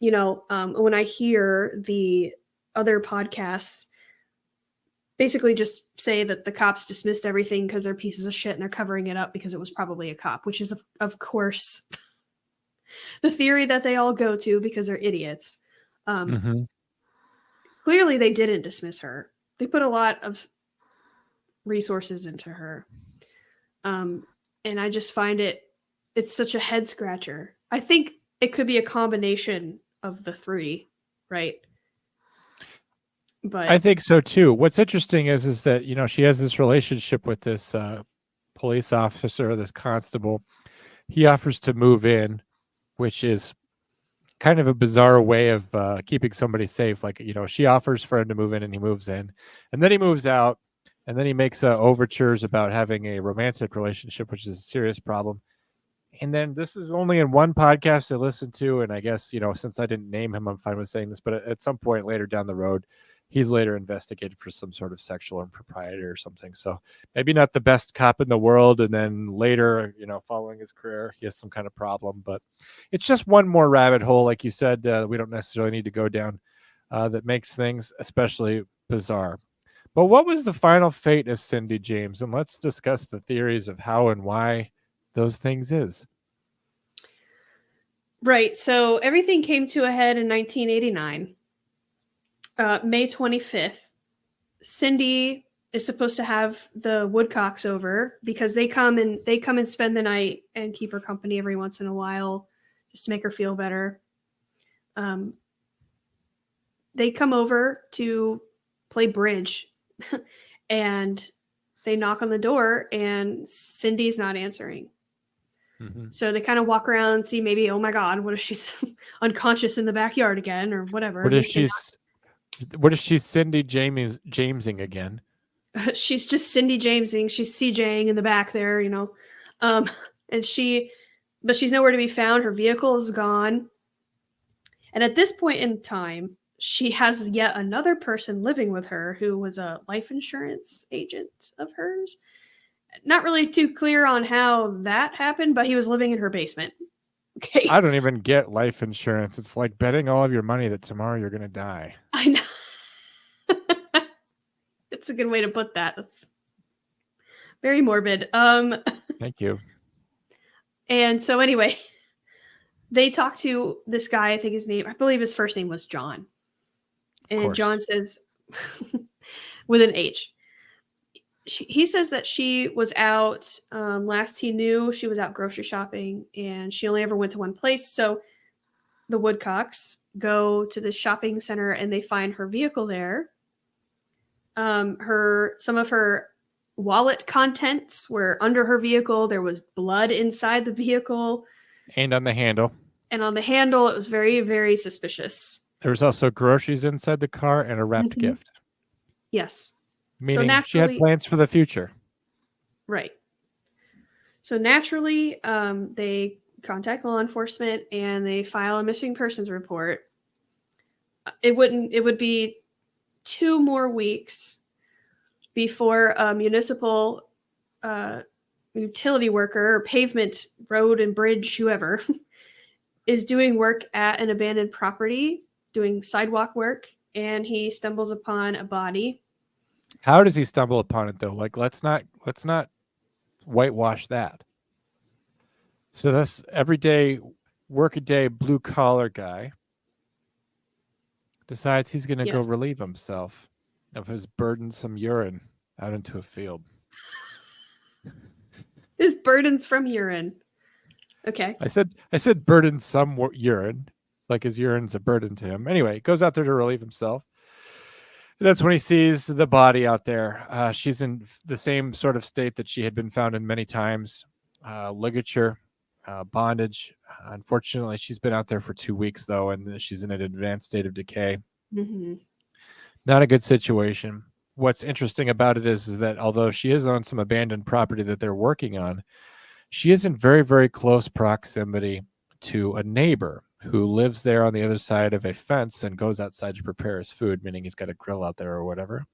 [SPEAKER 2] when I hear the other podcasts basically just say that the cops dismissed everything because they're pieces of shit and they're covering it up because it was probably a cop, which is, of course, the theory that they all go to because they're idiots. Clearly, they didn't dismiss her. They put a lot of resources into her. And I just find it's such a head scratcher. I think it could be a combination of the three, right? But
[SPEAKER 1] I think so too. What's interesting is that, she has this relationship with this police officer, this constable. He offers to move in, which is kind of a bizarre way of keeping somebody safe. Like, she offers for him to move in and he moves in, and then he moves out, and then he makes overtures about having a romantic relationship, which is a serious problem. And then this is only in one podcast I listened to, and I guess, since I didn't name him, I'm fine with saying this, but at some point later down the road, he's later investigated for some sort of sexual impropriety or something. So maybe not the best cop in the world. And then later, following his career, he has some kind of problem. But it's just one more rabbit hole, like you said, we don't necessarily need to go down that makes things especially bizarre. But what was the final fate of Cindy James? And let's discuss the theories of how and why those things is.
[SPEAKER 2] Right. So everything came to a head in 1989. May 25th. Cindy is supposed to have the Woodcocks over because they come and spend the night and keep her company every once in a while just to make her feel better. They come over to play bridge and they knock on the door and Cindy's not answering. So they kind of walk around and see maybe, oh my God, what if she's unconscious in the backyard again or whatever?
[SPEAKER 1] What if she's Cindy Jamesing again?
[SPEAKER 2] She's just Cindy Jamesing. She's CJing in the back there, and but she's nowhere to be found. Her vehicle is gone. And at this point in time, she has yet another person living with her who was a life insurance agent of hers. Not really too clear on how that happened, but he was living in her basement. Okay.
[SPEAKER 1] I don't even get life insurance. It's like betting all of your money that tomorrow you're going to die.
[SPEAKER 2] I know. It's a good way to put that. That's very morbid.
[SPEAKER 1] Thank you.
[SPEAKER 2] And so anyway, they talk to this guy. I believe his first name was John. And John says, with an H. He says that she was out, last he knew, she was out grocery shopping and she only ever went to one place. So the Woodcocks go to the shopping center and they find her vehicle there. Some of her wallet contents were under her vehicle. There was blood inside the vehicle.
[SPEAKER 1] And on the handle.
[SPEAKER 2] And on the handle, it was very, very suspicious.
[SPEAKER 1] There was also groceries inside the car and a wrapped gift.
[SPEAKER 2] Yes.
[SPEAKER 1] Meaning she had plans for the future.
[SPEAKER 2] Right. So naturally, they contact law enforcement and they file a missing persons report. It would be 2 more weeks before a municipal utility worker or pavement, road and bridge, whoever, is doing work at an abandoned property, doing sidewalk work, and he stumbles upon a body.
[SPEAKER 1] How does he stumble upon it though? Like let's not whitewash that. So this everyday workaday blue collar guy decides he's going to go
[SPEAKER 2] Yes.
[SPEAKER 1] relieve himself of his burdensome urine out into a field.
[SPEAKER 2] His burdens from urine. Okay.
[SPEAKER 1] I said burdensome urine, like his urine's a burden to him. Anyway, he goes out there to relieve himself. And that's when he sees the body out there. She's in the same sort of state that she had been found in many times, ligature, bondage. Unfortunately, she's been out there for 2 weeks though, and she's in an advanced state of decay.
[SPEAKER 2] Mm-hmm.
[SPEAKER 1] Not a good situation. What's interesting about it is that although she is on some abandoned property that they're working on, she is in very, very close proximity to a neighbor who lives there on the other side of a fence and goes outside to prepare his food, meaning he's got a grill out there or whatever.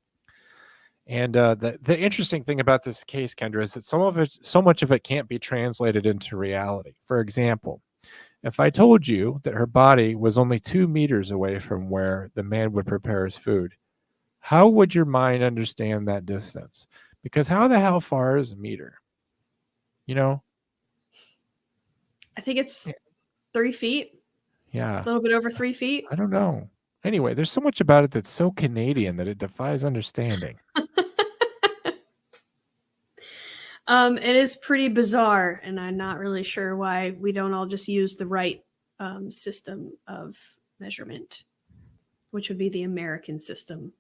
[SPEAKER 1] And the interesting thing about this case, Kendra, is that so much of it can't be translated into reality. For example, if I told you that her body was only 2 meters away from where the man would prepare his food, how would your mind understand that distance? Because how the hell far is a meter? You know?
[SPEAKER 2] I think it's 3 feet.
[SPEAKER 1] Yeah.
[SPEAKER 2] A little bit over 3 feet.
[SPEAKER 1] I don't know. Anyway, there's so much about it that's so Canadian that it defies understanding.
[SPEAKER 2] It is pretty bizarre, and I'm not really sure why we don't all just use the right system of measurement, which would be the American system.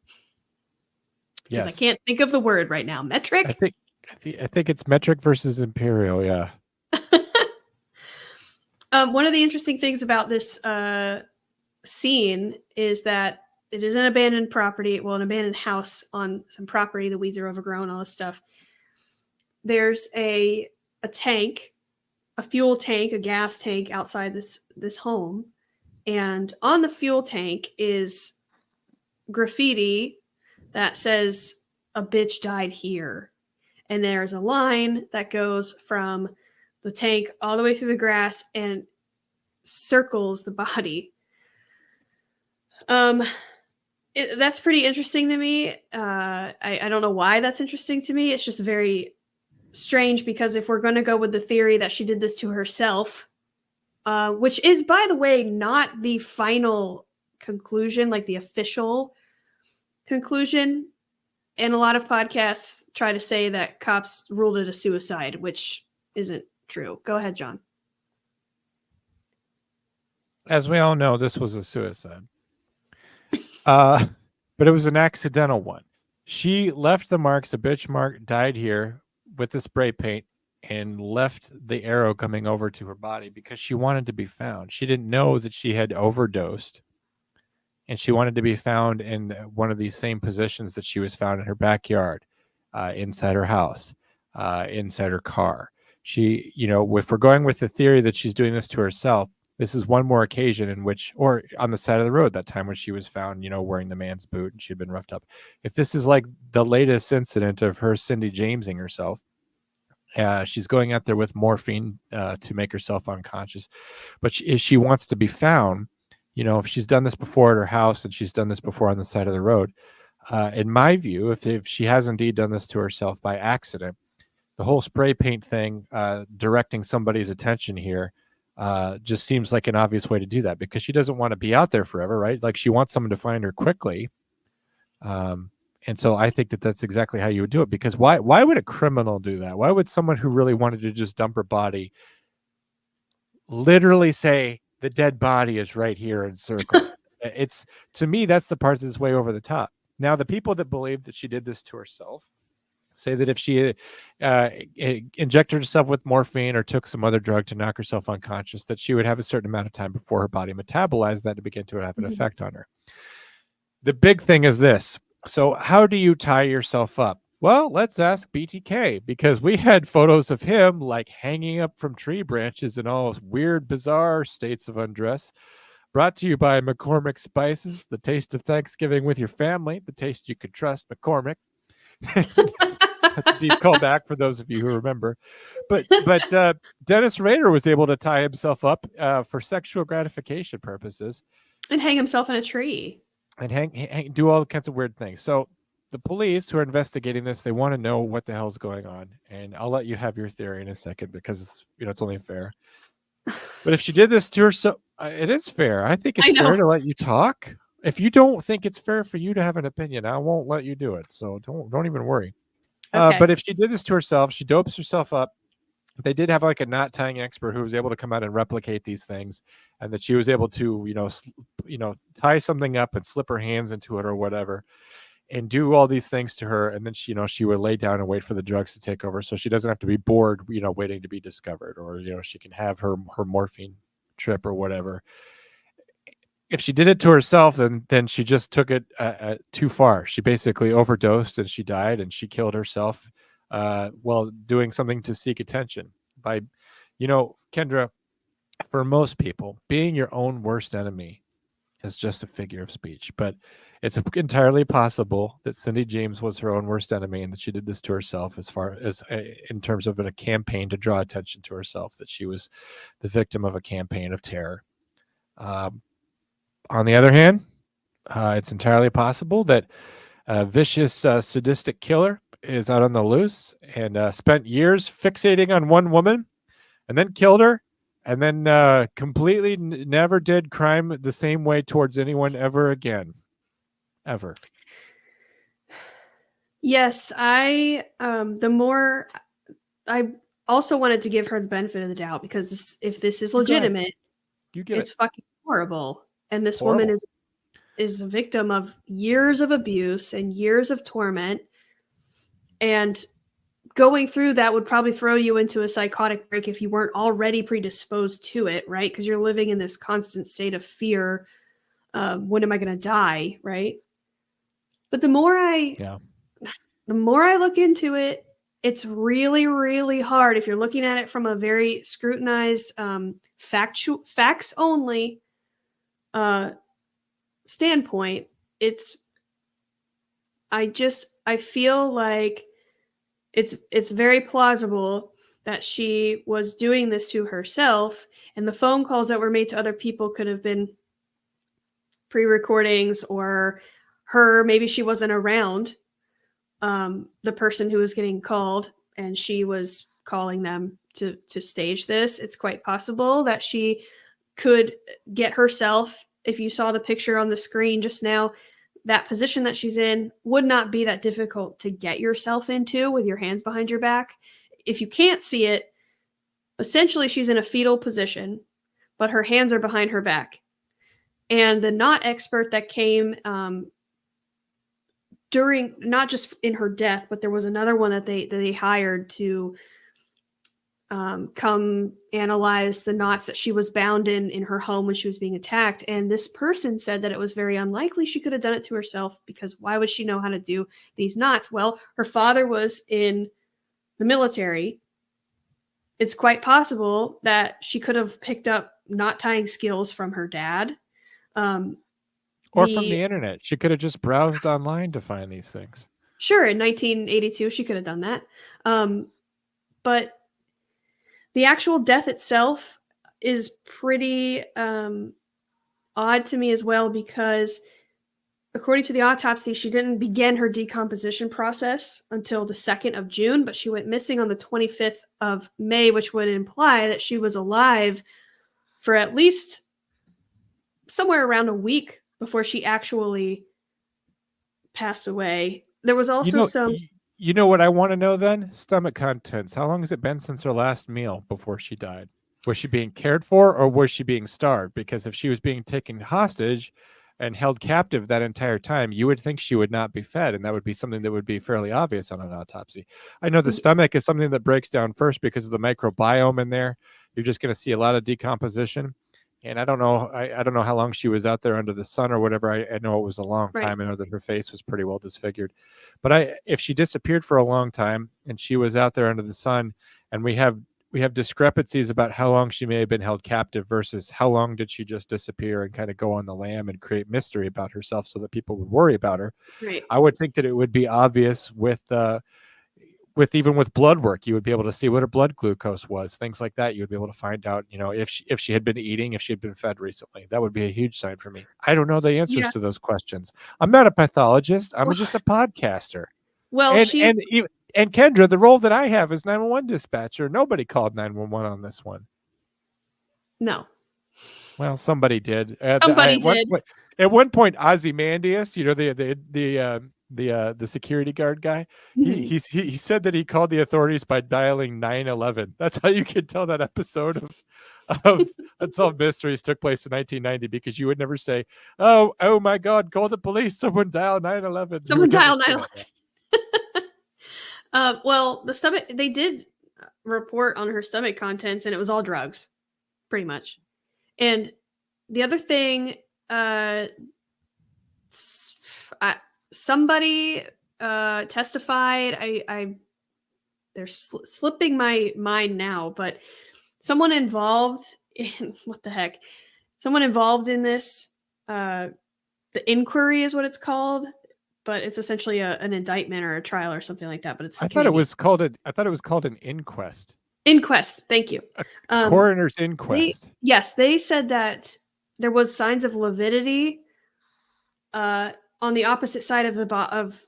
[SPEAKER 2] Because I can't think of the word right now. Metric?
[SPEAKER 1] I think it's metric versus imperial, yeah.
[SPEAKER 2] One of the interesting things about this scene is that it is an abandoned property, well, an abandoned house on some property. The weeds are overgrown, all this stuff. There's a tank, a fuel tank, a gas tank outside this home. And on the fuel tank is graffiti that says, "A bitch died here." And there's a line that goes from the tank all the way through the grass and circles the body. That's pretty interesting to me. I don't know why that's interesting to me. It's just very strange because if we're going to go with the theory that she did this to herself, which is, by the way, not the final conclusion, like the official conclusion. And a lot of podcasts try to say that cops ruled it a suicide, which isn't true. Go ahead, John.
[SPEAKER 1] As we all know, this was a suicide. But it was an accidental one. She left the marks, a bitch mark died here with the spray paint, and left the arrow coming over to her body because she wanted to be found. She didn't know that she had overdosed, and she wanted to be found in one of these same positions that she was found in her backyard, inside her house, inside her car. She, if we're going with the theory that she's doing this to herself, this is one more occasion in which, or on the side of the road, that time when she was found, wearing the man's boot and she had been roughed up. If this is like the latest incident of her Cindy Jamesing herself, she's going out there with morphine to make herself unconscious, but she wants to be found. If she's done this before at her house and she's done this before on the side of the road, in my view, if she has indeed done this to herself by accident, the whole spray paint thing, directing somebody's attention here, just seems like an obvious way to do that because she doesn't want to be out there forever, right? Like she wants someone to find her quickly. And so I think that that's exactly how you would do it, because why would a criminal do that? Why would someone who really wanted to just dump her body literally say the dead body is right here and circle? It's, to me, that's the part that's way over the top. Now, the people that believe that she did this to herself say that if she injected herself with morphine or took some other drug to knock herself unconscious, that she would have a certain amount of time before her body metabolized that to begin to have an effect on her. The big thing is this. So how do you tie yourself up? Well, let's ask BTK, because we had photos of him like hanging up from tree branches in all weird, bizarre states of undress. Brought to you by McCormick Spices, the taste of Thanksgiving with your family, the taste you could trust, McCormick. That's a deep callback for those of you who remember. But Dennis Rader was able to tie himself up for sexual gratification purposes.
[SPEAKER 2] And hang himself in a tree.
[SPEAKER 1] And do all kinds of weird things. So the police who are investigating this, they want to know what the hell's going on. And I'll let you have your theory in a second because, it's only fair. But if she did this to herself, it is fair. I think it's
[SPEAKER 2] I know.
[SPEAKER 1] fair to let you talk. If you don't think it's fair for you to have an opinion, I won't let you do it. So don't even worry.
[SPEAKER 2] Okay.
[SPEAKER 1] But if she did this to herself, she dopes herself up. They did have like a knot tying expert who was able to come out and replicate these things, and that she was able to, tie something up and slip her hands into it or whatever, and do all these things to her. And then she would lay down and wait for the drugs to take over, so she doesn't have to be bored, waiting to be discovered, or she can have her morphine trip or whatever. If she did it to herself, then she just took it too far. She basically overdosed and she died, and she killed herself while doing something to seek attention. By, Kendra, for most people, being your own worst enemy is just a figure of speech. But it's entirely possible that Cindy James was her own worst enemy, and that she did this to herself, as far as in terms of a campaign to draw attention to herself, that she was the victim of a campaign of terror. On the other hand, it's entirely possible that a vicious, sadistic killer is out on the loose and spent years fixating on one woman and then killed her, and then completely never did crime the same way towards anyone ever again. Ever.
[SPEAKER 2] Yes, I also wanted to give her the benefit of the doubt, because if this is legitimate, it's fucking horrible. And this woman is a victim of years of abuse and years of torment. And going through that would probably throw you into a psychotic break if you weren't already predisposed to it, right? Because you're living in this constant state of fear. When am I going to die, right? But the more I look into it, it's really, really hard. If you're looking at it from a very scrutinized, facts only standpoint, I feel like it's very plausible that she was doing this to herself, and the phone calls that were made to other people could have been pre-recordings, or maybe she wasn't around the person who was getting called, and she was calling them to stage this. It's quite possible that she could get herself, if you saw the picture on the screen just now, that position that she's in would not be that difficult to get yourself into with your hands behind your back. If you can't see it, essentially she's in a fetal position, but her hands are behind her back. And the knot expert that came during, not just in her death, but there was another one that they hired to come analyze the knots that she was bound in her home when she was being attacked. And this person said that it was very unlikely she could have done it to herself, because why would she know how to do these knots? Well, her father was in the military. It's quite possible that she could have picked up knot tying skills from her dad.
[SPEAKER 1] Or from the internet. She could have just browsed online to find these things.
[SPEAKER 2] Sure, in 1982, she could have done that. But the actual death itself is pretty odd to me as well, because according to the autopsy, she didn't begin her decomposition process until the 2nd of June, but she went missing on the 25th of May, which would imply that she was alive for at least somewhere around a week before she actually passed away. There was also some...
[SPEAKER 1] You know what I want to know then? Stomach contents. How long has it been since her last meal before she died? Was she being cared for, or was she being starved? Because if she was being taken hostage and held captive that entire time, you would think she would not be fed, and that would be something that would be fairly obvious on an autopsy. I know the stomach is something that breaks down first because of the microbiome in there. You're just going to see a lot of decomposition. And I don't know. I don't know how long she was out there under the sun or whatever. I know it was a long time. I know that her face was pretty well disfigured. But if she disappeared for a long time and she was out there under the sun, and we have discrepancies about how long she may have been held captive versus how long did she just disappear and kind of go on the lam and create mystery about herself so that people would worry about her.
[SPEAKER 2] Right.
[SPEAKER 1] I would think that it would be obvious with even with blood work, you would be able to see what her blood glucose was, things like that. You would be able to find out, if she had been eating, if she had been fed recently. That would be a huge sign for me. I don't know the answers
[SPEAKER 2] Yeah.
[SPEAKER 1] to those questions. I'm not a pathologist. I'm
[SPEAKER 2] Well,
[SPEAKER 1] just a podcaster.
[SPEAKER 2] well,
[SPEAKER 1] And
[SPEAKER 2] she
[SPEAKER 1] and and Kendra, the role that I have is 911 dispatcher. Nobody called 911 on this one.
[SPEAKER 2] no.
[SPEAKER 1] Well, somebody did.
[SPEAKER 2] Somebody did.
[SPEAKER 1] At one point, Ozymandias, the security guard guy,
[SPEAKER 2] Mhm.
[SPEAKER 1] he said that he called the authorities by dialing 911. That's how you can tell that episode of Unsolved Mysteries took place in 1990, because you would never say, "Oh my God, call the police! Someone dial 911." You
[SPEAKER 2] Someone
[SPEAKER 1] would never
[SPEAKER 2] dial
[SPEAKER 1] say
[SPEAKER 2] 911.
[SPEAKER 1] that.
[SPEAKER 2] Well, the stomach, they did report on her stomach contents, and it was all drugs, pretty much. And the other thing, somebody testified. They're slipping my mind now, but someone involved in what the heck? Someone involved in this. The inquiry is what it's called, but it's essentially an indictment or a trial or something like that. But it's
[SPEAKER 1] I thought it
[SPEAKER 2] Canadian.
[SPEAKER 1] was called an inquest,
[SPEAKER 2] Inquest. Thank you.
[SPEAKER 1] a
[SPEAKER 2] Um,
[SPEAKER 1] coroner's
[SPEAKER 2] they
[SPEAKER 1] inquest.
[SPEAKER 2] Yes, they said that there was signs of lividity on the opposite side of of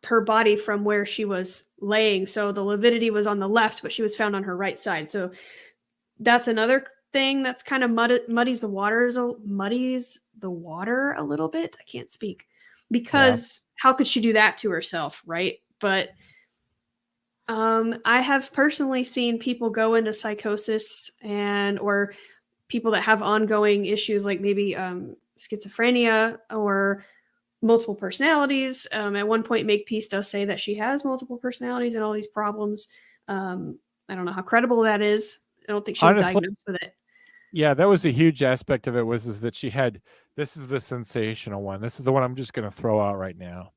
[SPEAKER 2] her body from where she was laying. So the lividity was on the left, but she was found on her right side. So that's another thing that's kind of muddies the water a little bit. I can't speak,
[SPEAKER 1] Yeah.
[SPEAKER 2] because how could she do that to herself, right? But I have personally seen people go into psychosis, or people that have ongoing issues like maybe schizophrenia or multiple personalities. At one point, Makepeace does say that she has multiple personalities and all these problems. I don't know how credible that is. I don't think she was
[SPEAKER 1] Honestly,
[SPEAKER 2] diagnosed with it.
[SPEAKER 1] yeah, that was a huge aspect of it, is that she had, this is the sensational one. This is the one I'm just going to throw out right now.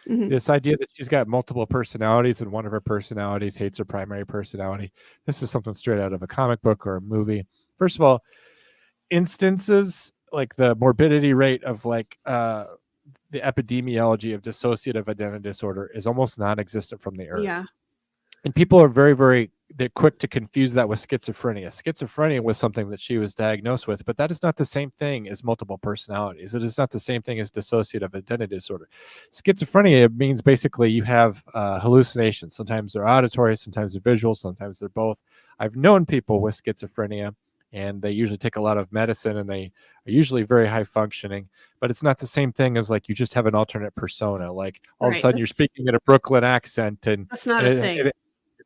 [SPEAKER 2] Mhm.
[SPEAKER 1] This idea that she's got multiple personalities and one of her personalities hates her primary personality. This is something straight out of a comic book or a movie. First of all, instances like the morbidity rate of the epidemiology of dissociative identity disorder is almost non-existent from the earth.
[SPEAKER 2] Yeah.
[SPEAKER 1] And people are they're quick to confuse that with schizophrenia. Schizophrenia was something that she was diagnosed with, but that is not the same thing as multiple personalities. It is not the same thing as dissociative identity disorder. Schizophrenia means basically you have hallucinations. Sometimes they're auditory, sometimes they're visual, sometimes they're both. I've known people with schizophrenia, and they usually take a lot of medicine, and they are usually very high functioning, but it's not the same thing as like you just have an alternate persona. Like all of a
[SPEAKER 2] Right.
[SPEAKER 1] sudden you're speaking in a Brooklyn accent,
[SPEAKER 2] That's not
[SPEAKER 1] and
[SPEAKER 2] a thing.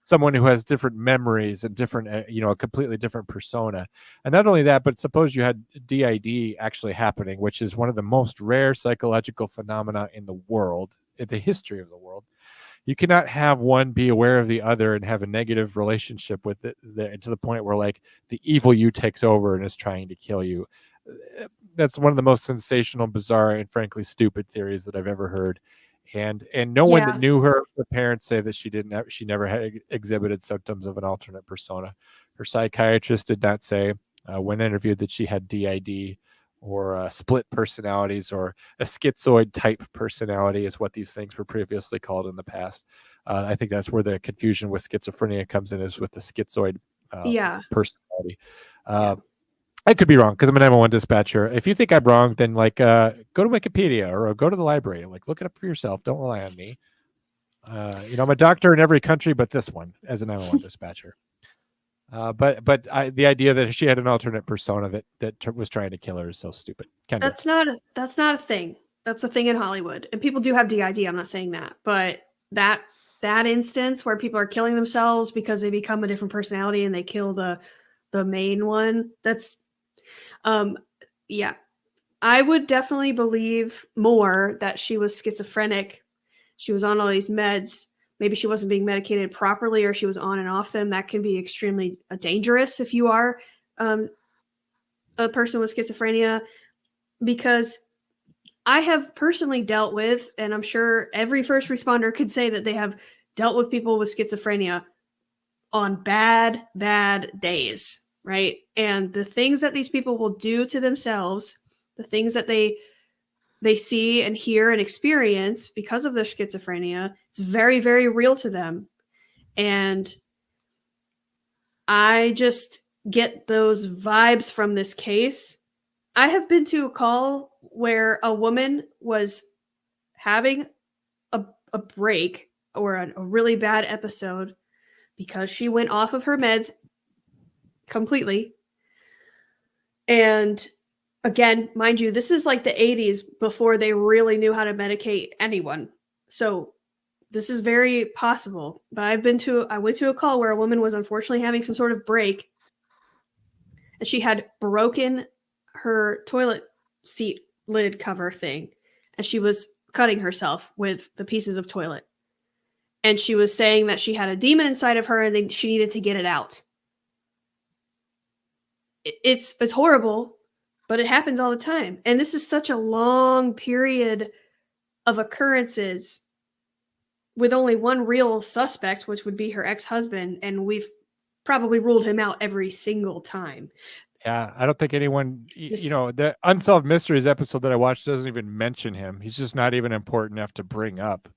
[SPEAKER 1] someone who has different memories and different, a completely different persona. And not only that, but suppose you had DID actually happening, which is one of the most rare psychological phenomena in the world, in the history of the world. You cannot have one be aware of the other and have a negative relationship with it, to the point where like the evil you takes over and is trying to kill you. That's one of the most sensational, bizarre, and frankly stupid theories that I've ever heard. And no one that
[SPEAKER 2] Yeah.
[SPEAKER 1] knew her, the parents say that she never had exhibited symptoms of an alternate persona. Her psychiatrist did not say when interviewed that she had DID or split personalities, or a schizoid type personality is what these things were previously called in the past. I think that's where the confusion with schizophrenia comes in, is with the schizoid
[SPEAKER 2] Yeah.
[SPEAKER 1] personality.
[SPEAKER 2] Yeah.
[SPEAKER 1] I could be wrong, because I'm a 911 dispatcher. If you think I'm wrong, then go to Wikipedia or go to the library. Like, look it up for yourself. Don't rely on me. I'm a doctor in every country but this one as a 911 dispatcher. But the idea that she had an alternate persona that was trying to kill her is so stupid. Kendra.
[SPEAKER 2] That's not a thing. That's a thing in Hollywood, and people do have DID. I'm not saying that, but that instance where people are killing themselves because they become a different personality and they kill the main one. That's yeah. I would definitely believe more that she was schizophrenic. She was on all these meds. Maybe she wasn't being medicated properly, or she was on and off them. That can be extremely dangerous if you are a person with schizophrenia, because I have personally dealt with, and I'm sure every first responder could say that they have dealt with people with schizophrenia on bad days, right? And the things that these people will do to themselves, the things that they see and hear and experience because of their schizophrenia, it's very, very real to them. And I just get those vibes from this case. I have been to a call where a woman was having a break or a really bad episode because she went off of her meds completely. And again, mind you, this is like the 80s before they really knew how to medicate anyone. So this is very possible. But I went to a call where a woman was unfortunately having some sort of break, and she had broken her toilet seat lid cover thing, and she was cutting herself with the pieces of toilet. And she was saying that she had a demon inside of her and she needed to get it out. It's horrible, but it happens all the time. And this is such a long period of occurrences with only one real suspect, which would be her ex-husband, and we've probably ruled him out every single time.
[SPEAKER 1] Yeah, I don't think anyone, the Unsolved Mysteries episode that I watched doesn't even mention him. He's just not even important enough to bring up.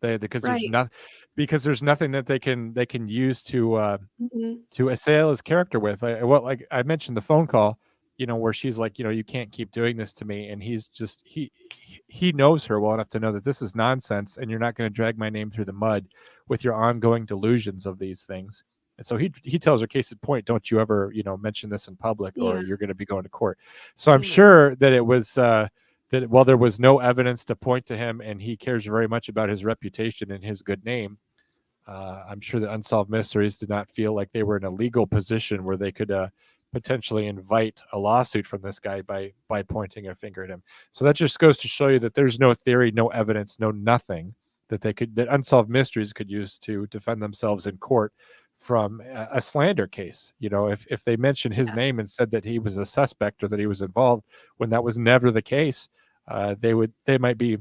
[SPEAKER 1] Because there's nothing that they can use to assail his character with. Like I mentioned the phone call, where she's like, you can't keep doing this to me, and he's just he knows her well enough to know that this is nonsense, and you're not going to drag my name through the mud with your ongoing delusions of these things. And so he tells her, case in point, don't you ever, mention this in public, or you're going to be going to court. So I'm sure that it was that while there was no evidence to point to him, and he cares very much about his reputation and his good name, I'm sure that Unsolved Mysteries did not feel like they were in a legal position where they could potentially invite a lawsuit from this guy by pointing a finger at him. So that just goes to show you that there's no theory, no evidence, no nothing that Unsolved Mysteries could use to defend themselves in court from a slander case. If they mentioned his name and said that he was a suspect or that he was involved when that was never the case, that might be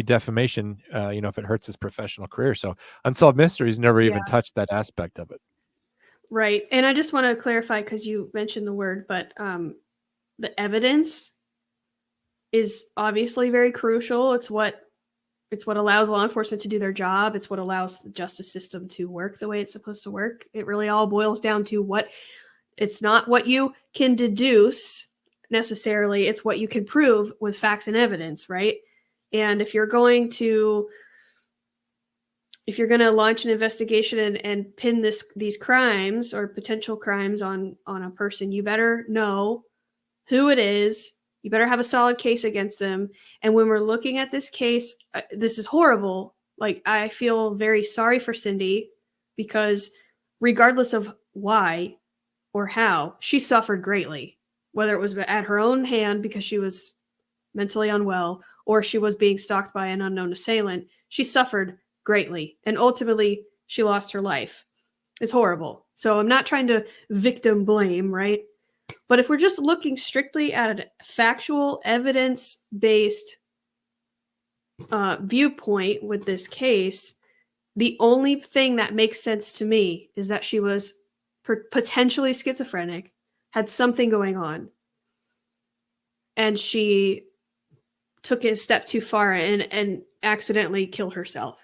[SPEAKER 1] defamation, if it hurts his professional career. So Unsolved Mysteries never even touched that aspect of it.
[SPEAKER 2] Right. And I just want to clarify, because you mentioned the word, but the evidence is obviously very crucial. It's what allows law enforcement to do their job. It's what allows the justice system to work the way it's supposed to work. It really all boils down to it's not what you can deduce necessarily. It's what you can prove with facts and evidence, right? And if you're going to launch an investigation and pin these crimes or potential crimes on a person, you better know who it is. You better have a solid case against them. And when we're looking at this case, this is horrible. Like, I feel very sorry for Cindy, because regardless of why or how, she suffered greatly, whether it was at her own hand because she was mentally unwell, or she was being stalked by an unknown assailant. She suffered greatly, and ultimately she lost her life. It's horrible. So I'm not trying to victim blame, right? But if we're just looking strictly at a factual, evidence-based viewpoint with this case, the only thing that makes sense to me is that she was potentially schizophrenic, had something going on, and she took it a step too far and accidentally killed herself.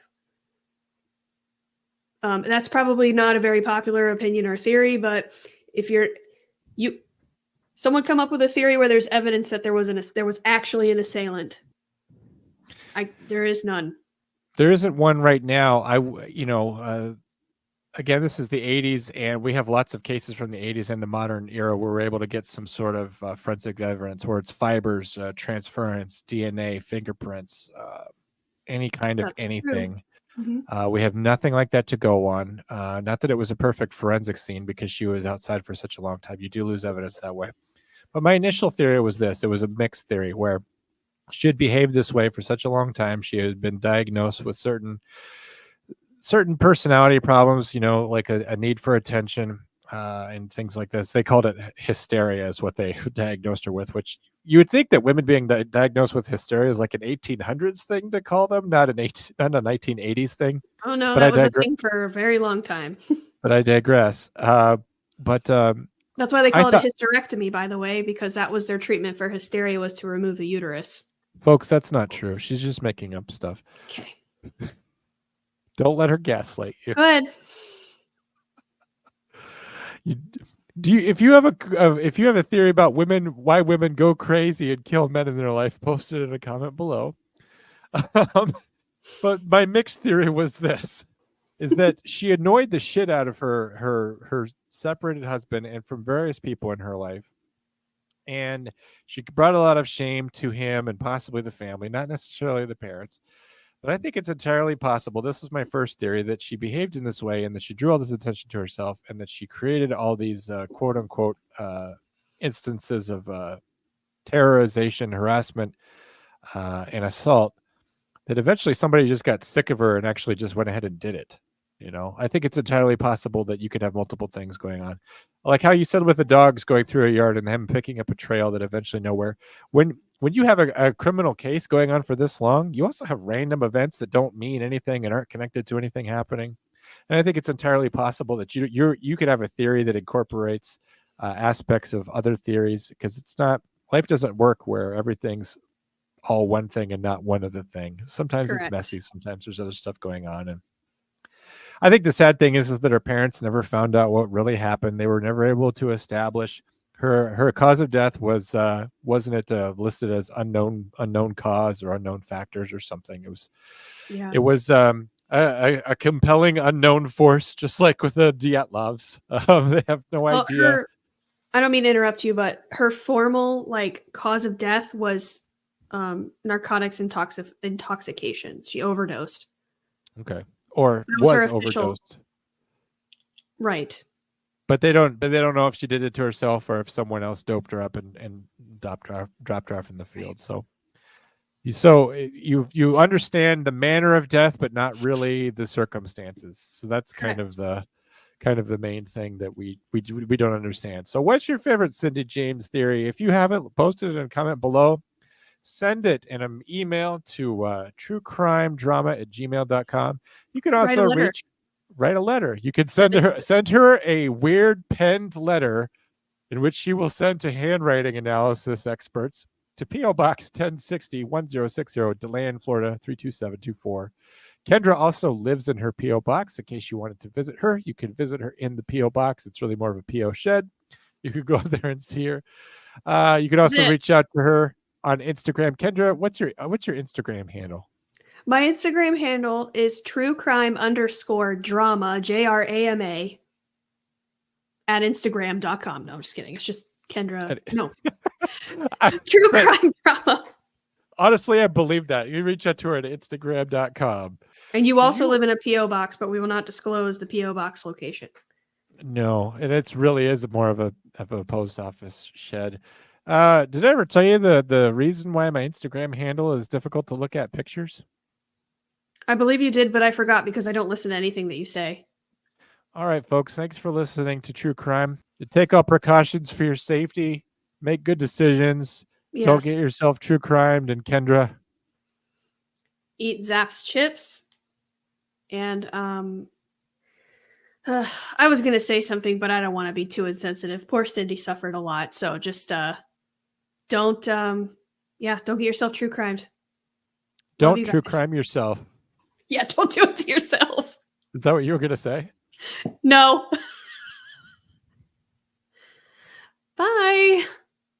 [SPEAKER 2] That's probably not a very popular opinion or theory, but if someone come up with a theory where there's evidence that there was actually an assailant. There is none.
[SPEAKER 1] There isn't one right now. Again, this is the 80s, and we have lots of cases from the 80s and the modern era where we're able to get some sort of forensic evidence, where it's fibers, transference, DNA, fingerprints, any kind of
[SPEAKER 2] That's
[SPEAKER 1] anything.
[SPEAKER 2] Mm-hmm.
[SPEAKER 1] We have nothing like that to go on. Not that it was a perfect forensic scene, because she was outside for such a long time. You do lose evidence that way. But my initial theory was this. It was a mixed theory, where she had behaved this way for such a long time. She had been diagnosed with certain personality problems, like a need for attention and things like this. They called it hysteria, is what they diagnosed her with, which you would think that women being diagnosed with hysteria is like an 1800s thing to call them, not a 1980s thing.
[SPEAKER 2] Oh, no, but that was a thing for a very long time.
[SPEAKER 1] But I digress.
[SPEAKER 2] That's why they call it a hysterectomy, by the way, because that was their treatment for hysteria, was to remove the uterus.
[SPEAKER 1] Folks, that's not true. She's just making up stuff.
[SPEAKER 2] Okay.
[SPEAKER 1] Don't let her gaslight you.
[SPEAKER 2] Good.
[SPEAKER 1] If you have a theory about why women go crazy and kill men in their life, post it in a comment below. But my mixed theory was this: is that she annoyed the shit out of her separated husband and from various people in her life, and she brought a lot of shame to him and possibly the family, not necessarily the parents. But I think it's entirely possible. This was my first theory, that she behaved in this way and that she drew all this attention to herself and that she created all these quote unquote instances of terrorization, harassment, and assault, that eventually somebody just got sick of her and actually just went ahead and did it. I think it's entirely possible that you could have multiple things going on. Like how you said with the dogs going through a yard and them picking up a trail that eventually nowhere. When you have a criminal case going on for this long, you also have random events that don't mean anything and aren't connected to anything happening. And I think it's entirely possible that you could have a theory that incorporates aspects of other theories, because life doesn't work where everything's all one thing and not one other thing. Sometimes
[SPEAKER 2] Correct.
[SPEAKER 1] it's messy. Sometimes there's other stuff going on. And I think the sad thing is that her parents never found out what really happened. They were never able to establish her cause of death. Wasn't it listed as unknown cause or unknown factors or something? It was a compelling unknown force, just like with the Dietlovs. They have no idea.
[SPEAKER 2] I don't mean to interrupt you, but her formal cause of death was narcotics intoxication. She overdosed.
[SPEAKER 1] Okay. Or
[SPEAKER 2] was
[SPEAKER 1] overdosed.
[SPEAKER 2] Right.
[SPEAKER 1] But they don't know if she did it to herself or if someone else doped her up and dropped her off in the field. So you understand the manner of death, but not really the circumstances. So that's kind of the main thing that we don't understand. So what's your favorite Cindy James theory? If you haven't, posted it in a comment below. Send it in an email to truecrimedrama@gmail.com. You can also write a letter. You can send her a weird penned letter in which she will send to handwriting analysis experts to P.O. Box 1060 1060, DeLand, Florida 32724. Kendra also lives in her P.O. Box. In case you wanted to visit her, you can visit her in the P.O. Box. It's really more of a P.O. shed. You could go there and see her. You could also reach out to her on Instagram. Kendra, what's your Instagram handle?
[SPEAKER 2] My Instagram handle is truecrime_drama, JRAMA, at Instagram.com. No, I'm just kidding. It's just Kendra. No. True Crime Drama.
[SPEAKER 1] Honestly, I believe that. You reach out to her at Instagram.com.
[SPEAKER 2] And you also live in a P.O. box, but we will not disclose the P.O. box location.
[SPEAKER 1] No, and it really is more of a post office shed. Did I ever tell you the reason why my Instagram handle is difficult to look at pictures?
[SPEAKER 2] I believe you did, but I forgot because I don't listen to anything that you say.
[SPEAKER 1] All right, folks. Thanks for listening to True Crime. Take all precautions for your safety. Make good decisions. Yes. Don't get yourself true crimed. And Kendra,
[SPEAKER 2] eat Zapp's chips. And I was gonna say something, but I don't want to be too insensitive. Poor Cindy suffered a lot, so just don't get yourself true crimed.
[SPEAKER 1] Don't true crime yourself.
[SPEAKER 2] Yeah, don't do it to yourself.
[SPEAKER 1] Is that what you were gonna say?
[SPEAKER 2] No. Bye.